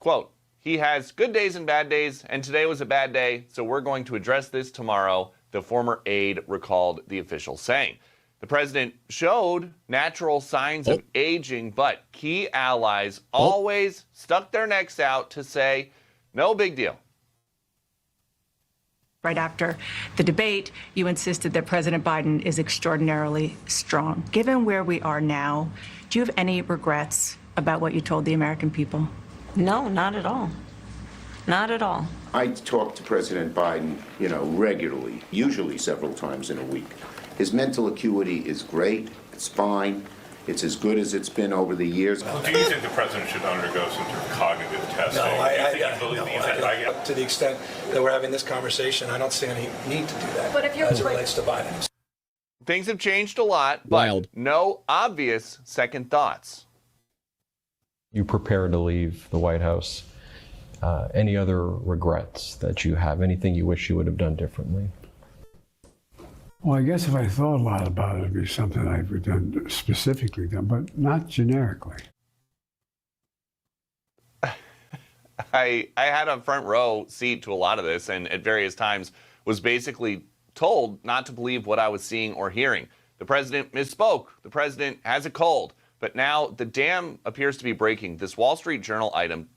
Quote, he has good days and bad days, and today was a bad day, so we're going to address this tomorrow, the former aide recalled the official saying. The president showed natural signs of aging, but key allies always stuck their necks out to say, no big deal. Right after the debate, you insisted that President Biden is extraordinarily strong. Given where we are now, do you have any regrets about what you told the American people? No, not at all. Not at all. I talk to President Biden, regularly, usually several times in a week. His mental acuity is great. It's fine. It's as good as it's been over the years. Well, do you think the president should undergo some sort of cognitive testing? No, to the extent that we're having this conversation, I don't see any need to do that. But if you're as it relates to Biden. Things have changed a lot, but no obvious second thoughts. You prepare to leave the White House. Any other regrets that you have? Anything you wish you would have done differently? Well, I guess if I thought a lot about it, it'd be something I've done specifically done, but not generically. I had a front row seat to a lot of this, and at various times was basically told not to believe what I was seeing or hearing. The president misspoke. The president has a cold. But now the dam appears to be breaking. This Wall Street Journal item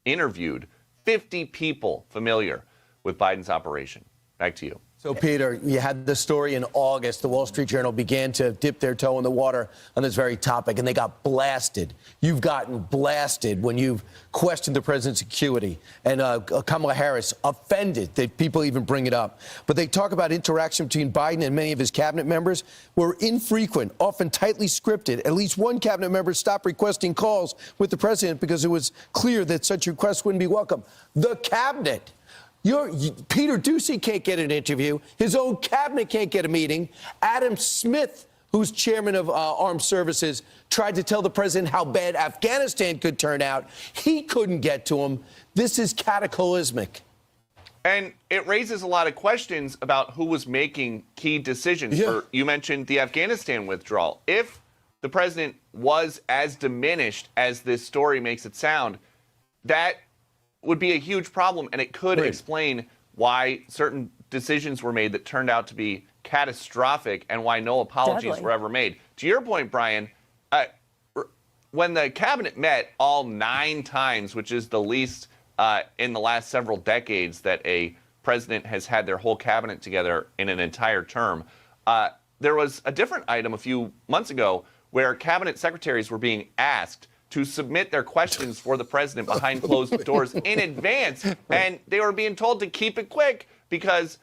interviewed 50 people familiar with Biden's operation. Back to you. So, Peter, you had the story in August. The Wall Street Journal began to dip their toe in the water on this very topic, and they got blasted. You've gotten blasted when you've questioned the president's acuity. And Kamala Harris offended that people even bring it up. But they talk about interaction between Biden and many of his cabinet members were infrequent, often tightly scripted. At least one cabinet member stopped requesting calls with the president because it was clear that such requests wouldn't be welcome. The cabinet. Peter Doocy can't get an interview. His own cabinet can't get a meeting. Adam Smith, who's chairman of Armed Services, tried to tell the president how bad Afghanistan could turn out. He couldn't get to him. This is cataclysmic. And it raises a lot of questions about who was making key decisions. You mentioned the Afghanistan withdrawal. If the president was as diminished as this story makes it sound, that would be a huge problem, and it could explain why certain decisions were made that turned out to be catastrophic and why no apologies were ever made. To your point, Brian, when the cabinet met all 9 times, which is the least in the last several decades that a president has had their whole cabinet together in an entire term, there was a different item a few months ago where cabinet secretaries were being asked to submit their questions for the president behind closed doors in advance, and they were being told to keep it quick because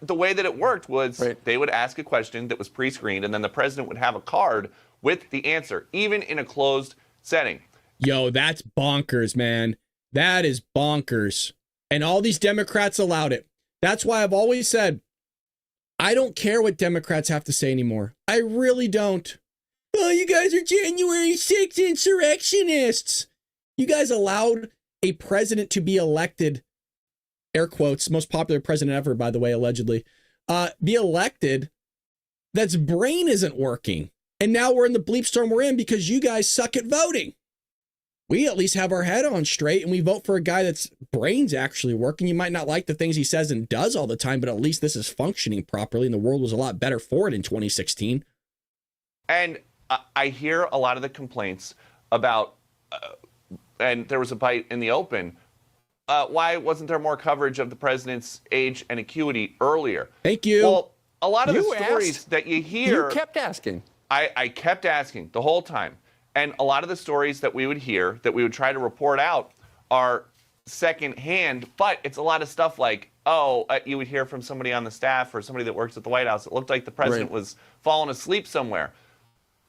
the way that it worked was they would ask a question that was pre-screened, and then the president would have a card with the answer, even in a closed setting. Yo, that's bonkers, man. That is bonkers. And all these Democrats allowed it. That's why I've always said, I don't care what Democrats have to say anymore. I really don't. Oh, you guys are January 6th insurrectionists. You guys allowed a president to be elected, air quotes, most popular president ever, by the way, allegedly, be elected, that's brain isn't working. And now we're in the bleep storm we're in because you guys suck at voting. We at least have our head on straight and we vote for a guy that's brain's actually working. You might not like the things he says and does all the time, but at least this is functioning properly and the world was a lot better for it in 2016. And I hear a lot of the complaints about, and there was a bite in the open, why wasn't there more coverage of the president's age and acuity earlier? Thank you. Well, a lot of the stories that you hear... You kept asking. I kept asking the whole time. And a lot of the stories that we would hear, that we would try to report out, are secondhand, but it's a lot of stuff like, you would hear from somebody on the staff or somebody that works at the White House. It looked like the president was falling asleep somewhere.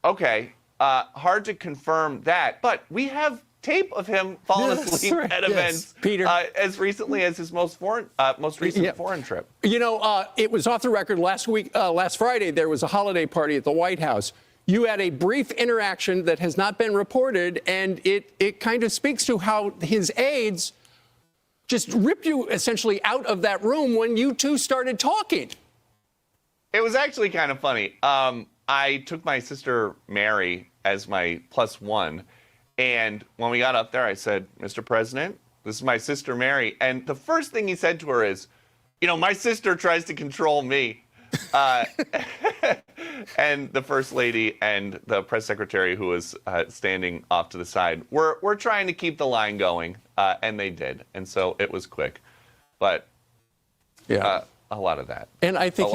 Okay, hard to confirm that, but we have tape of him falling asleep at events, Peter, as recently as his most recent foreign trip. You know, it was off the record last Friday. There was a holiday party at the White House. You had a brief interaction that has not been reported, and it kind of speaks to how his aides just ripped you essentially out of that room when you two started talking. It was actually kind of funny. I took my sister Mary as my +1, and when we got up there, I said, "Mr. President, this is my sister Mary." And the first thing he said to her is, "You know, my sister tries to control me." And the First Lady and the press secretary who was standing off to the side were trying to keep the line going, and they did. And so it was quick. But a lot of that. And I think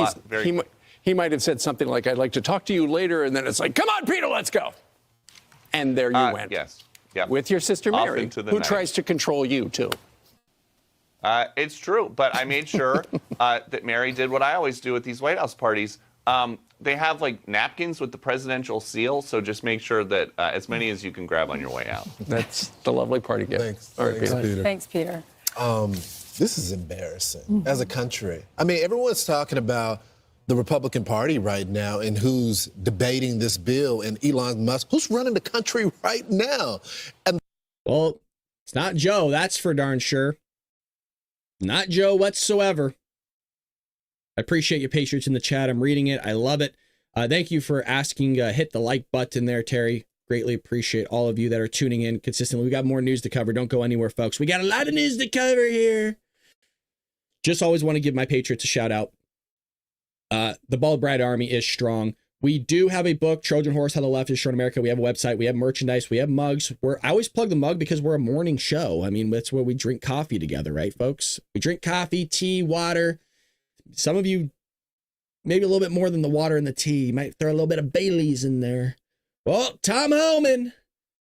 he might have said something like, "I'd like to talk to you later," and then it's like, "Come on, Peter, let's go." And there you went. Yes. Yep. With your sister Mary, who night. tries to control you, too. It's true, but I made sure that Mary did what I always do at these White House parties. They have like napkins with the presidential seal, so just make sure that as many as you can grab on your way out. That's the lovely party gift. Thanks. All right, Peter. Thanks, Peter. This is embarrassing as a country. I mean, everyone's talking about the Republican Party right now and who's debating this bill, and Elon Musk, who's running the country right now. And well, it's not Joe, that's for darn sure. Not Joe whatsoever. I appreciate your patience in the chat. I'm reading it. I love it. Thank you for asking. Hit the like button there, Terry. Greatly appreciate all of you that are tuning in consistently. We got more news to cover. Don't go anywhere, folks. We got a lot of news to cover here. Just always want to give my Patriots a shout out. The Bald Brad Army is strong. We do have a book, Trojan Horse, How the Left is Short America. We have a website. We have merchandise. We have mugs. I always plug the mug because we're a morning show. I mean, that's where we drink coffee together, right, folks? We drink coffee, tea, water. Some of you, maybe a little bit more than the water and the tea. You might throw a little bit of Bailey's in there. Well, Tom Hellman,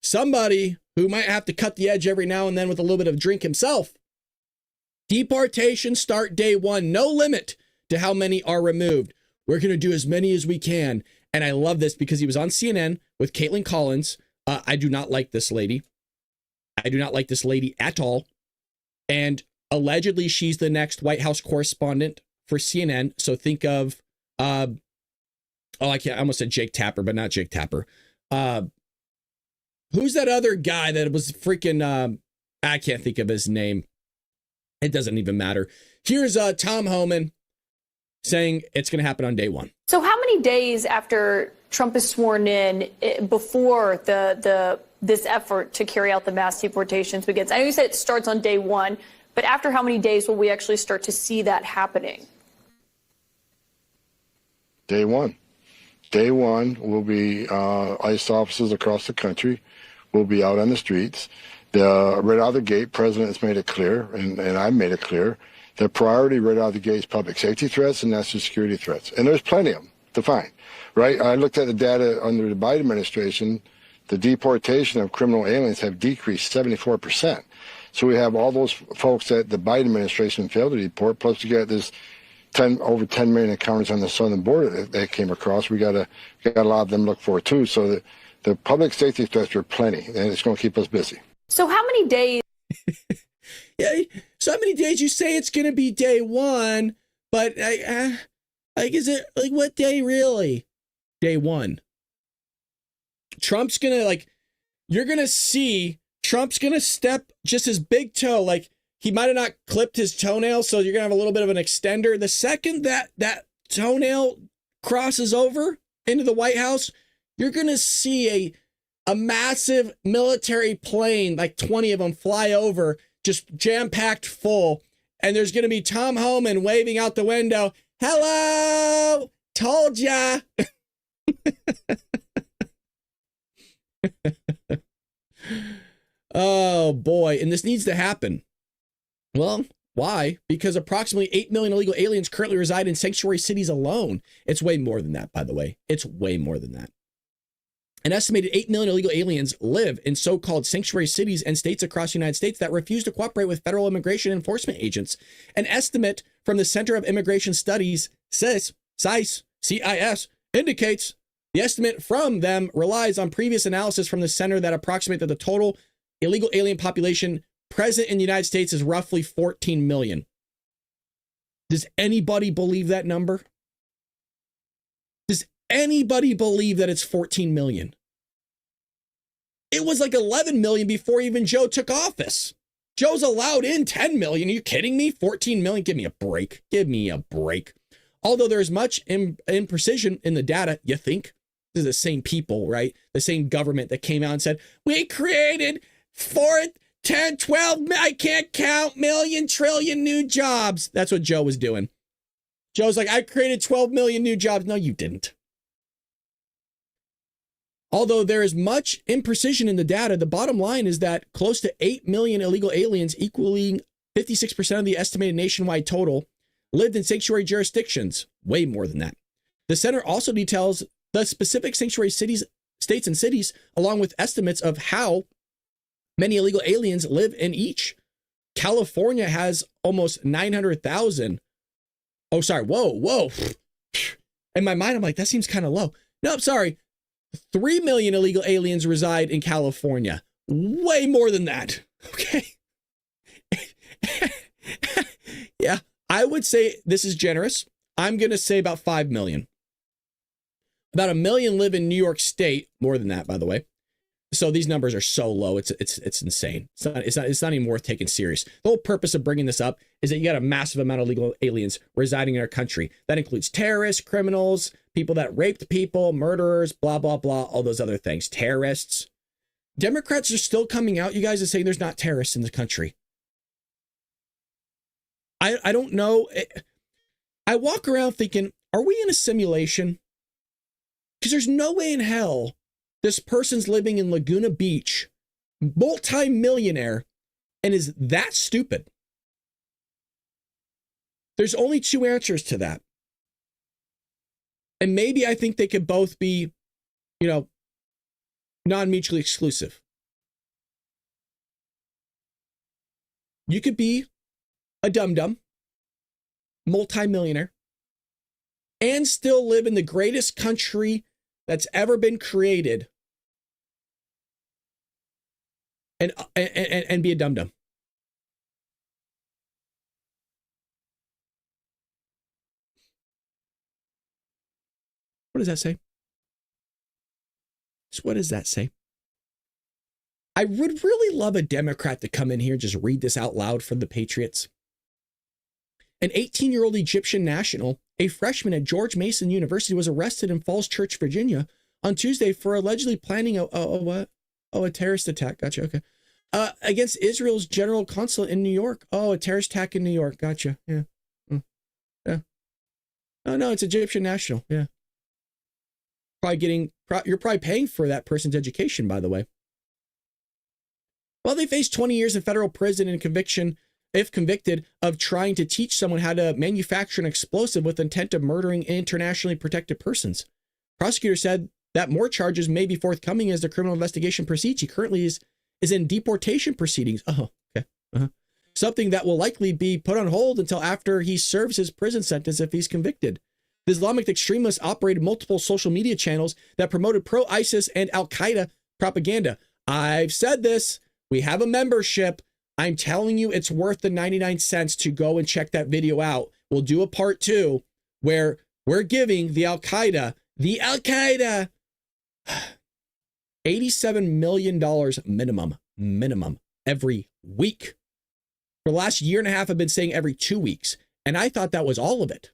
somebody who might have to cut the edge every now and then with a little bit of drink himself. Deportation start day 1. No limit to how many are removed. We're going to do as many as we can. And I love this because he was on CNN with Caitlin Collins. I do not like this lady. I do not like this lady at all. And allegedly, she's the next White House correspondent for CNN. So think of, I almost said Jake Tapper, but not Jake Tapper. Who's that other guy that was freaking, I can't think of his name. It doesn't even matter. Here's Tom Homan saying it's going to happen on day one. So how many days after Trump is sworn in before this effort to carry out the mass deportations begins? I know you said it starts on day one, but after how many days will we actually start to see that happening? Day one. Day one will be ICE officers across the country will be out on the streets. Right out of the gate, President has made it clear, and I've made it clear, that priority right out of the gate is public safety threats and national security threats. And there's plenty of them to find, right? I looked at the data under the Biden administration. The deportation of criminal aliens have decreased 74%. So we have all those folks that the Biden administration failed to deport, plus we got this over 10 million encounters on the southern border that came across. We got a lot of them to look for too. So the public safety threats are plenty, and it's going to keep us busy. So how many days? Yeah, so how many days you say it's going to be day one, but is it like what day really? Day one. Trump's going to you're going to see Trump's going to step just his big toe. Like he might have not clipped his toenail, so you're going to have a little bit of an extender. The second that toenail crosses over into the White House, you're going to see a massive military plane, like 20 of them, fly over, just jam-packed full. And there's going to be Tom Homan waving out the window. Hello, told ya. Oh, boy. And this needs to happen. Well, why? Because approximately 8 million illegal aliens currently reside in sanctuary cities alone. It's way more than that, by the way. It's way more than that. An estimated 8 million illegal aliens live in so-called sanctuary cities and states across the United States that refuse to cooperate with federal immigration enforcement agents. An estimate from the Center of Immigration Studies, CIS, indicates the estimate from them relies on previous analysis from the center that approximate that the total illegal alien population present in the United States is roughly 14 million. Does anybody believe that number? Does anybody believe that it's 14 million? It was like 11 million before even Joe took office. Joe's allowed in 10 million. Are you kidding me? 14 million? Give me a break. Give me a break. Although there's much imprecision in the data, you think? This is the same people, right? The same government that came out and said, we created 4, 10, 12, I can't count, million, trillion new jobs. That's what Joe was doing. Joe's like, I created 12 million new jobs. No, you didn't. Although there is much imprecision in the data, the bottom line is that close to 8 million illegal aliens, equaling 56% of the estimated nationwide total, lived in sanctuary jurisdictions, way more than that. The center also details the specific sanctuary cities, states and cities, along with estimates of how many illegal aliens live in each. California has almost 900,000. Oh, sorry. Whoa. In my mind, I'm like, that seems kind of low. No, I'm sorry. 3 million illegal aliens reside in California. Way more than that. Okay. Yeah, I would say this is generous. I'm going to say about 5 million. About 1 million live in New York State. More than that, by the way. So these numbers are so low. It's insane. It's not even worth taking serious. The whole purpose of bringing this up is that you got a massive amount of illegal aliens residing in our country. That includes terrorists, criminals, people that raped people, murderers, blah, blah, blah, all those other things. Terrorists. Democrats are still coming out, you guys, and saying there's not terrorists in the country. I don't know. I walk around thinking, are we in a simulation? Because there's no way in hell this person's living in Laguna Beach, multi-millionaire, and is that stupid. There's only two answers to that. And maybe I think they could both be, non-mutually exclusive. You could be a dum-dum, multi-millionaire, and still live in the greatest country that's ever been created and be a dum-dum. What does that say? So what does that say? I would really love a Democrat to come in here and just read this out loud for the Patriots. An 18-year-old Egyptian national, a freshman at George Mason University, was arrested in Falls Church, Virginia on Tuesday for allegedly planning a terrorist attack. Gotcha. Okay. Against Israel's general consulate in New York. Oh, a terrorist attack in New York. Gotcha. Yeah. Yeah. Oh, no, it's Egyptian national. Yeah. You're probably paying for that person's education, by the way. Well, they face 20 years in federal prison and conviction, if convicted, of trying to teach someone how to manufacture an explosive with intent of murdering internationally protected persons. Prosecutor said that more charges may be forthcoming as the criminal investigation proceeds. He currently is in deportation proceedings. Oh, okay. Something that will likely be put on hold until after he serves his prison sentence if he's convicted. The Islamic extremists operated multiple social media channels that promoted pro-ISIS and al-Qaeda propaganda. I've said this. We have a membership. I'm telling you, it's worth the 99 cents to go and check that video out. We'll do a part 2 where we're giving the Al-Qaeda $87 million minimum every week. For the last year and a half, I've been saying every 2 weeks. And I thought that was all of it.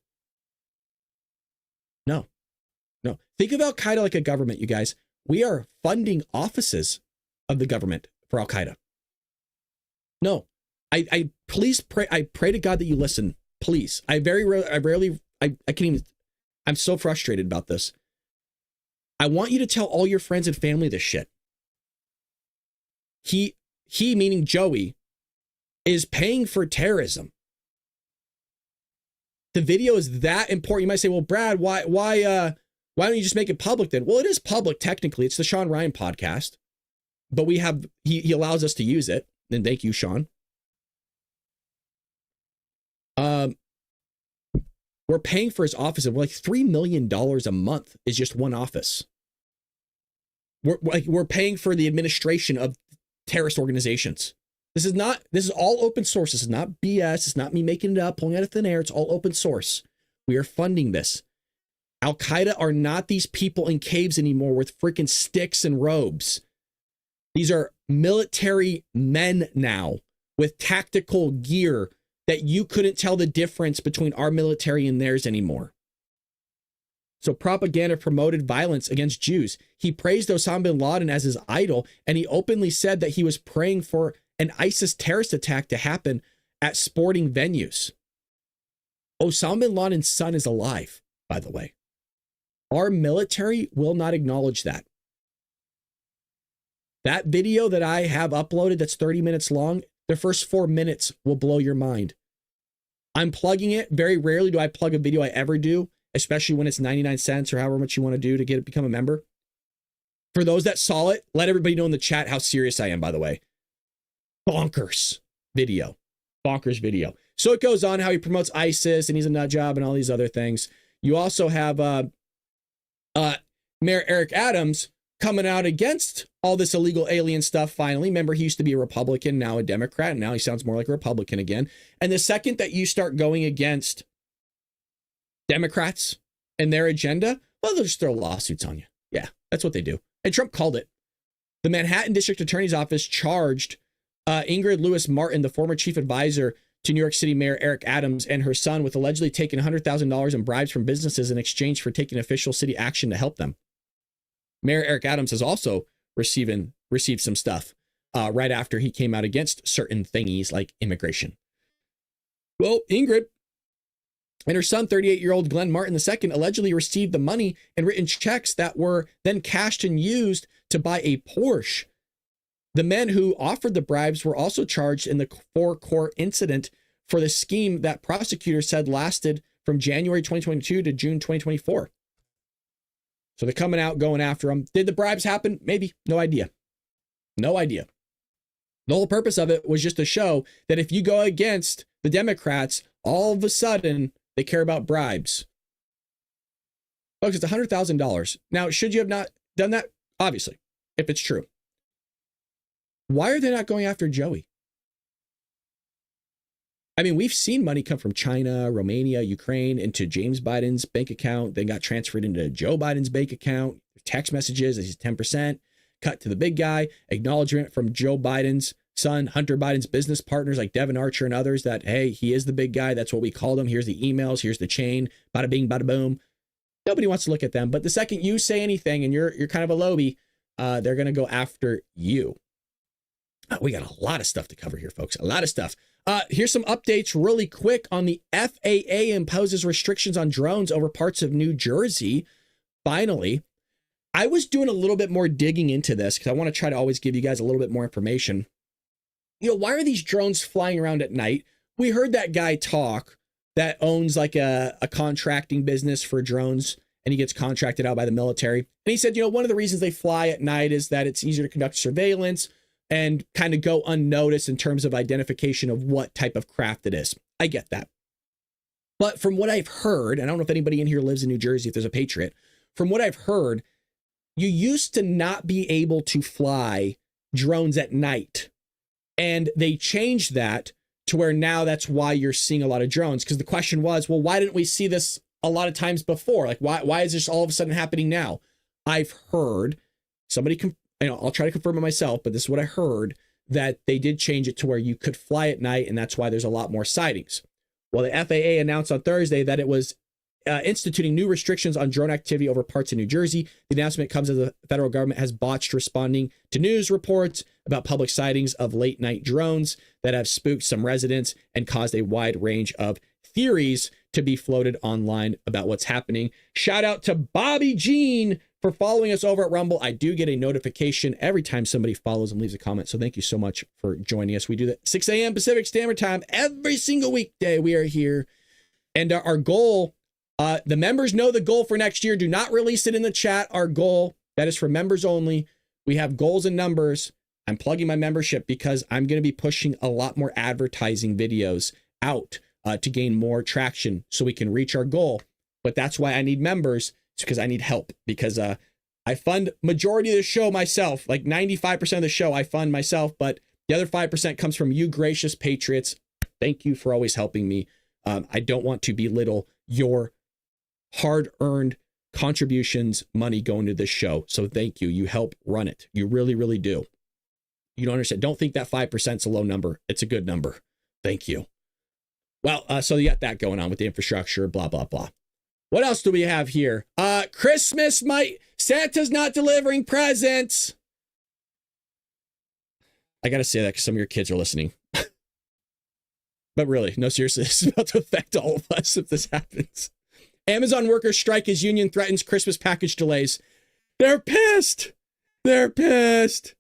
No. Think of Al-Qaeda like a government, you guys. We are funding offices of the government for Al-Qaeda. No, I please pray. I pray to God that you listen, please. I can't even, I'm so frustrated about this. I want you to tell all your friends and family this shit. He meaning Joey, is paying for terrorism. The video is that important. You might say, well, Brad, why don't you just make it public then? Well, it is public technically. It's the Sean Ryan podcast, but he allows us to use it. And thank you, Sean. We're paying for his office of like $3 million a month is just one office. We're paying for the administration of terrorist organizations. This is all open source. This is not BS. It's not me making it up, pulling out of thin air. It's all open source. We are funding this. Al-Qaeda are not these people in caves anymore with freaking sticks and robes. These are military men now with tactical gear that you couldn't tell the difference between our military and theirs anymore. So propaganda promoted violence against Jews. He praised Osama bin Laden as his idol, and he openly said that he was praying for an ISIS terrorist attack to happen at sporting venues. Osama bin Laden's son is alive, by the way. Our military will not acknowledge that. That video that I have uploaded that's 30 minutes long, the first 4 minutes will blow your mind. I'm plugging it. Very rarely do I plug a video I ever do, especially when it's 99 cents or however much you want to do to become a member. For those that saw it, let everybody know in the chat how serious I am, by the way. Bonkers video. So it goes on how he promotes ISIS and he's a nut job and all these other things. You also have Mayor Eric Adams coming out against all this illegal alien stuff finally. Remember, he used to be a Republican, now a Democrat, and now he sounds more like a Republican again. And the second that you start going against Democrats and their agenda, well, they'll just throw lawsuits on you. Yeah, that's what they do. And Trump called it. The Manhattan District Attorney's Office charged Ingrid Lewis Martin, the former chief advisor to New York City Mayor Eric Adams, and her son with allegedly taking $100,000 in bribes from businesses in exchange for taking official city action to help them. Mayor Eric Adams has also received some stuff right after he came out against certain thingies like immigration. Well, Ingrid and her son, 38-year-old Glenn Martin II, allegedly received the money and written checks that were then cashed and used to buy a Porsche. The men who offered the bribes were also charged in the four-core incident for the scheme that prosecutors said lasted from January 2022 to June 2024. So they're coming out, going after them. Did the bribes happen? Maybe. No idea. The whole purpose of it was just to show that if you go against the Democrats, all of a sudden they care about bribes. Folks, it's $100,000. Now, should you have not done that? Obviously, if it's true. Why are they not going after Joey? I mean, we've seen money come from China, Romania, Ukraine into James Biden's bank account, then got transferred into Joe Biden's bank account. Text messages, this is 10%, cut to the big guy, acknowledgement from Joe Biden's son, Hunter Biden's business partners like Devin Archer and others that, hey, he is the big guy. That's what we called him. Here's the emails. Here's the chain. Bada bing, bada boom. Nobody wants to look at them. But the second you say anything and you're kind of a lobby, they're going to go after you. We got a lot of stuff to cover here, folks. A lot of stuff. Here's some updates really quick on the FAA imposes restrictions on drones over parts of New Jersey. Finally, I was doing a little bit more digging into this because I want to try to always give you guys a little bit more information. You know, why are these drones flying around at night? We heard that guy talk that owns like a contracting business for drones, and he gets contracted out by the military. And he said, you know, one of the reasons they fly at night is that it's easier to conduct surveillance and kind of go unnoticed in terms of identification of what type of craft it is. I get that. But from what I've heard, and I don't know if anybody in here lives in New Jersey, if there's a patriot, from what I've heard, you used to not be able to fly drones at night. And they changed that to where now that's why you're seeing a lot of drones. Because the question was, well, why didn't we see this a lot of times before? Like, why is this all of a sudden happening now? I've heard somebody, I'll try to confirm it myself, but this is what I heard, that they did change it to where you could fly at night, and that's why there's a lot more sightings. Well, the FAA announced on Thursday that it was instituting new restrictions on drone activity over parts of New Jersey. The announcement comes as the federal government has botched responding to news reports about public sightings of late night drones that have spooked some residents and caused a wide range of theories to be floated online about what's happening. Shout out to Bobby Jean for following us over at Rumble. I do get a notification every time somebody follows and leaves a comment. So thank you so much for joining us. We do that 6 a.m. Pacific Standard Time every single weekday. We are here. And our goal, the members know the goal for next year. Do not release it in the chat. Our goal, that is for members only. We have goals and numbers. I'm plugging my membership because I'm going to be pushing a lot more advertising videos out to gain more traction so we can reach our goal. But that's why I need members. It's because I need help, because I fund majority of the show myself, like 95% of the show I fund myself, but the other 5% comes from you gracious patriots. Thank you for always helping me. I don't want to belittle your hard-earned contributions, money going to this show. So thank you. You help run it. You really, really do. You don't understand. Don't think that 5% is a low number. It's a good number. Thank you. Well, so you got that going on with the infrastructure, blah, blah, blah. What else do we have here? Christmas Santa's not delivering presents. I got to say that because some of your kids are listening. But really, no, seriously, this is about to affect all of us if this happens. Amazon workers strike as union threatens Christmas package delays. They're pissed. They're pissed.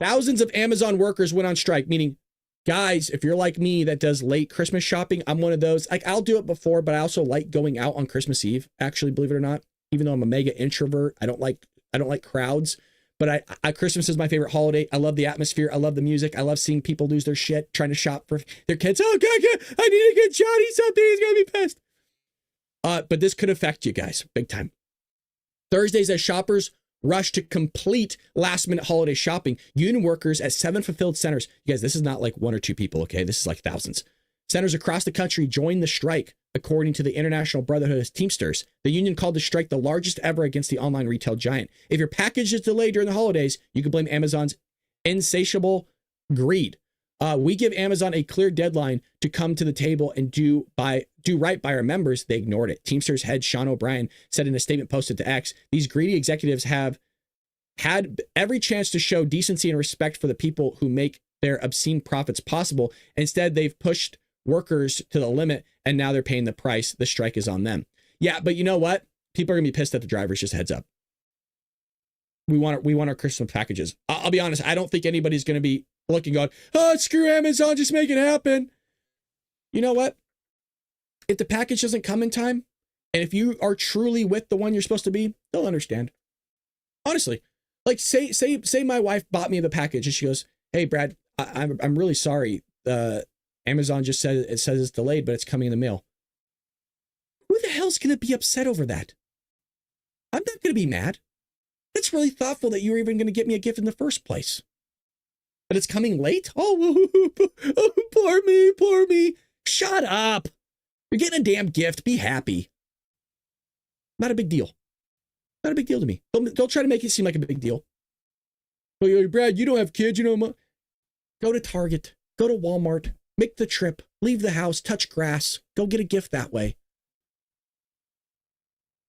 Thousands of Amazon workers went on strike, meaning, guys, if you're like me that does late Christmas shopping, I'm one of those. Like, I'll do it before, but I also like going out on Christmas Eve, actually, believe it or not. Even though I'm a mega introvert, I don't like crowds. But Christmas is my favorite holiday. I love the atmosphere. I love the music. I love seeing people lose their shit trying to shop for their kids. Oh, God, I need to get Johnny something. He's going to be pissed. But this could affect you guys big time. Thursdays, as shoppers rush to complete last-minute holiday shopping, union workers at 7 fulfilled centers. You guys, this is not like 1 or 2 people, okay? This is like thousands. Centers across the country joined the strike, according to the International Brotherhood of Teamsters. The union called the strike the largest ever against the online retail giant. If your package is delayed during the holidays, you can blame Amazon's insatiable greed. We give Amazon a clear deadline to come to the table and do right by our members. They ignored it. Teamsters head Sean O'Brien said in a statement posted to X, these greedy executives have had every chance to show decency and respect for the people who make their obscene profits possible. Instead, they've pushed workers to the limit, and now they're paying the price. The strike is on them. Yeah, but you know what? People are gonna be pissed at the drivers. Just a heads up. We want our Christmas packages. I'll be honest. I don't think anybody's gonna be looking, going, oh, screw Amazon, just make it happen. You know what? If the package doesn't come in time, and if you are truly with the one you're supposed to be, they'll understand. Honestly, like say my wife bought me the package and she goes, hey, Brad, I'm really sorry. Amazon just says it's delayed, but it's coming in the mail. Who the hell's going to be upset over that? I'm not going to be mad. It's really thoughtful that you were even going to get me a gift in the first place. But it's coming late? Oh, poor me, poor me. Shut up. You're getting a damn gift. Be happy. Not a big deal. Not a big deal to me. Don't try to make it seem like a big deal. Oh, Brad, you don't have kids. You know, Go to Target. Go to Walmart. Make the trip. Leave the house. Touch grass. Go get a gift that way.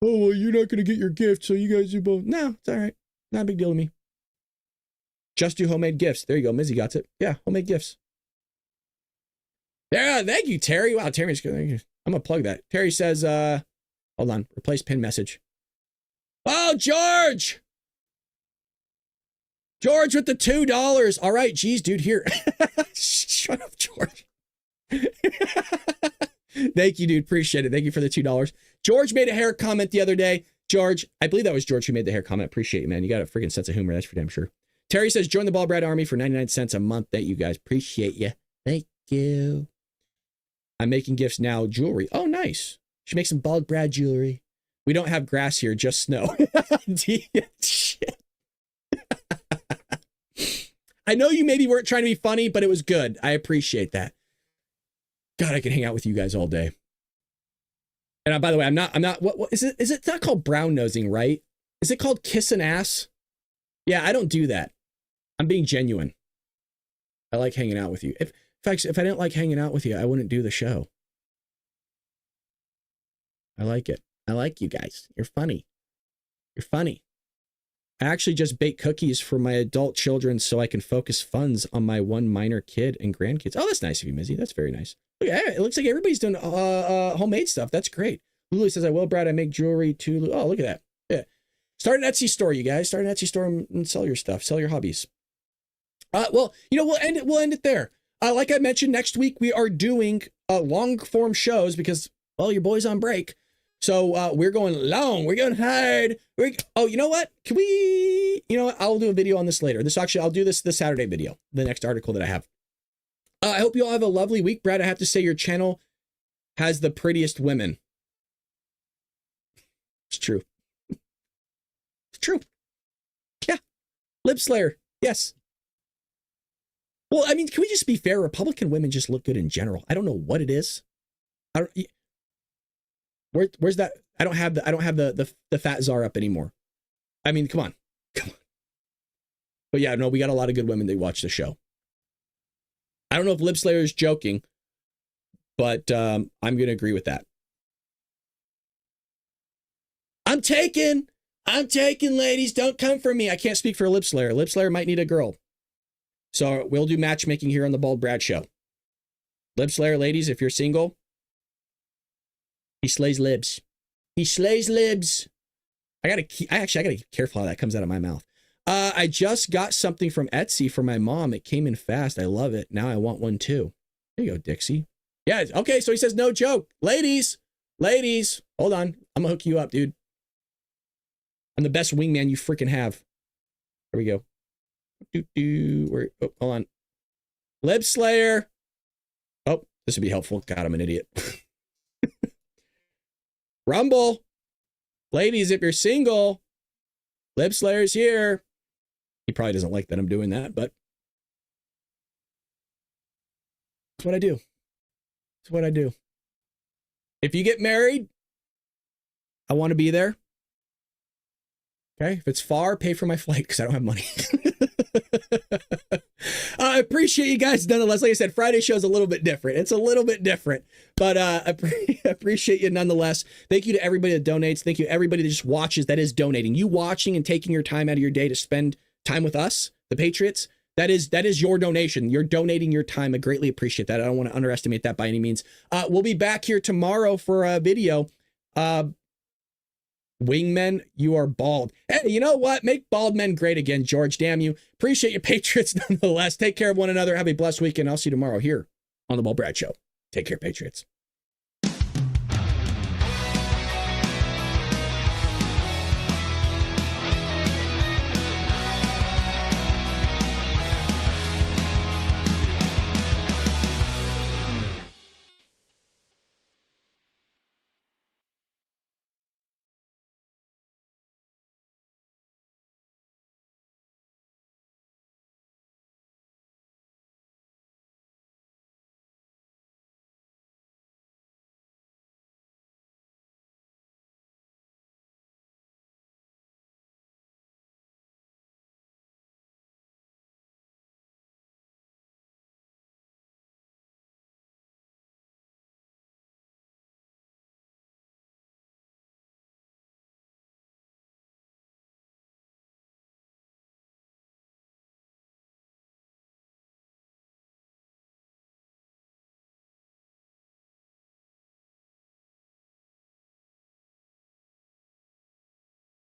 Oh, well, you're not going to get your gift, so you guys do both. No, it's all right. Not a big deal to me. Just do homemade gifts. There you go. Mizzy got it. Yeah, homemade gifts. Yeah, thank you, Terry. Wow, Terry's good. I'm going to plug that. Terry says, hold on. Replace pin message. Oh, George! George with the $2. All right, geez, dude, here. Shut up, George. Thank you, dude. Appreciate it. Thank you for the $2. George made a hair comment the other day. George, I believe that was George who made the hair comment. Appreciate you, man. You got a freaking sense of humor. That's for damn sure. Terry says, join the Bald Brad Army for 99 cents a month. Thank you, guys. Appreciate you. Thank you. I'm making gifts now. Jewelry. Oh, nice. Should make some Bald Brad jewelry. We don't have grass here, just snow. Shit. I know you maybe weren't trying to be funny, but it was good. I appreciate that. God, I could hang out with you guys all day. And by the way, I'm not, what is it? Is it not called brown nosing, right? Is it called kissing ass? Yeah, I don't do that. I'm being genuine. I like hanging out with you. In fact, if I didn't like hanging out with you, I wouldn't do the show. I like it. I like you guys. You're funny. You're funny. I actually just bake cookies for my adult children so I can focus funds on my one minor kid and grandkids. Oh, that's nice of you, Mizzy. That's very nice. Look, it looks like everybody's doing homemade stuff. That's great. Lulu says, I will, Brad. I make jewelry too. Oh, look at that. Yeah. Start an Etsy store, you guys. Start an Etsy store and sell your stuff. Sell your hobbies. Well, you know, we'll end it there. Like I mentioned, next week we are doing long form shows because, well, your boy's on break. So we're going long. We're going hard. Oh, you know what? Can we? You know what? I'll do a video on this later. I'll do this Saturday video. The next article that I have. I hope you all have a lovely week, Brad. I have to say your channel has the prettiest women. It's true. It's true. Yeah. Lip Slayer. Yes. Well, I mean, can we just be fair? Republican women just look good in general. I don't know what it is. Where's that? I don't have the fat czar up anymore. I mean, come on. But yeah, no, we got a lot of good women that watch the show. I don't know if Lip Slayer is joking, but I'm going to agree with that. I'm taken, ladies. Don't come for me. I can't speak for Lip Slayer. Lip Slayer might need a girl. So we'll do matchmaking here on the Bald Brad Show. Lip Slayer, ladies, if you're single, he slays libs. He slays libs. I gotta be careful how that comes out of my mouth. I just got something from Etsy for my mom. It came in fast. I love it. Now I want one too. There you go, Dixie. Yeah, okay, so he says no joke. Ladies, hold on. I'm gonna hook you up, dude. I'm the best wingman you freaking have. There we go. Hold on. Lip Slayer. Oh, this would be helpful. God, I'm an idiot. Rumble. Ladies, if you're single, Lip Slayer's here. He probably doesn't like that I'm doing that, but it's what I do. It's what I do. If you get married, I want to be there. Okay, if it's far, pay for my flight because I don't have money. I appreciate you guys nonetheless. Like I said, Friday show is a little bit different. It's a little bit different, but I appreciate you nonetheless. Thank you to everybody that donates. Thank you to everybody that just watches, that is donating. You watching and taking your time out of your day to spend time with us, the Patriots, that is your donation. You're donating your time. I greatly appreciate that. I don't want to underestimate that by any means. We'll be back here tomorrow for a video. Wingmen, you are bald. Hey, you know what? Make bald men great again, George. Damn you. Appreciate you, Patriots, nonetheless. Take care of one another. Have a blessed weekend. I'll see you tomorrow here on the Bald Brad Show. Take care, Patriots.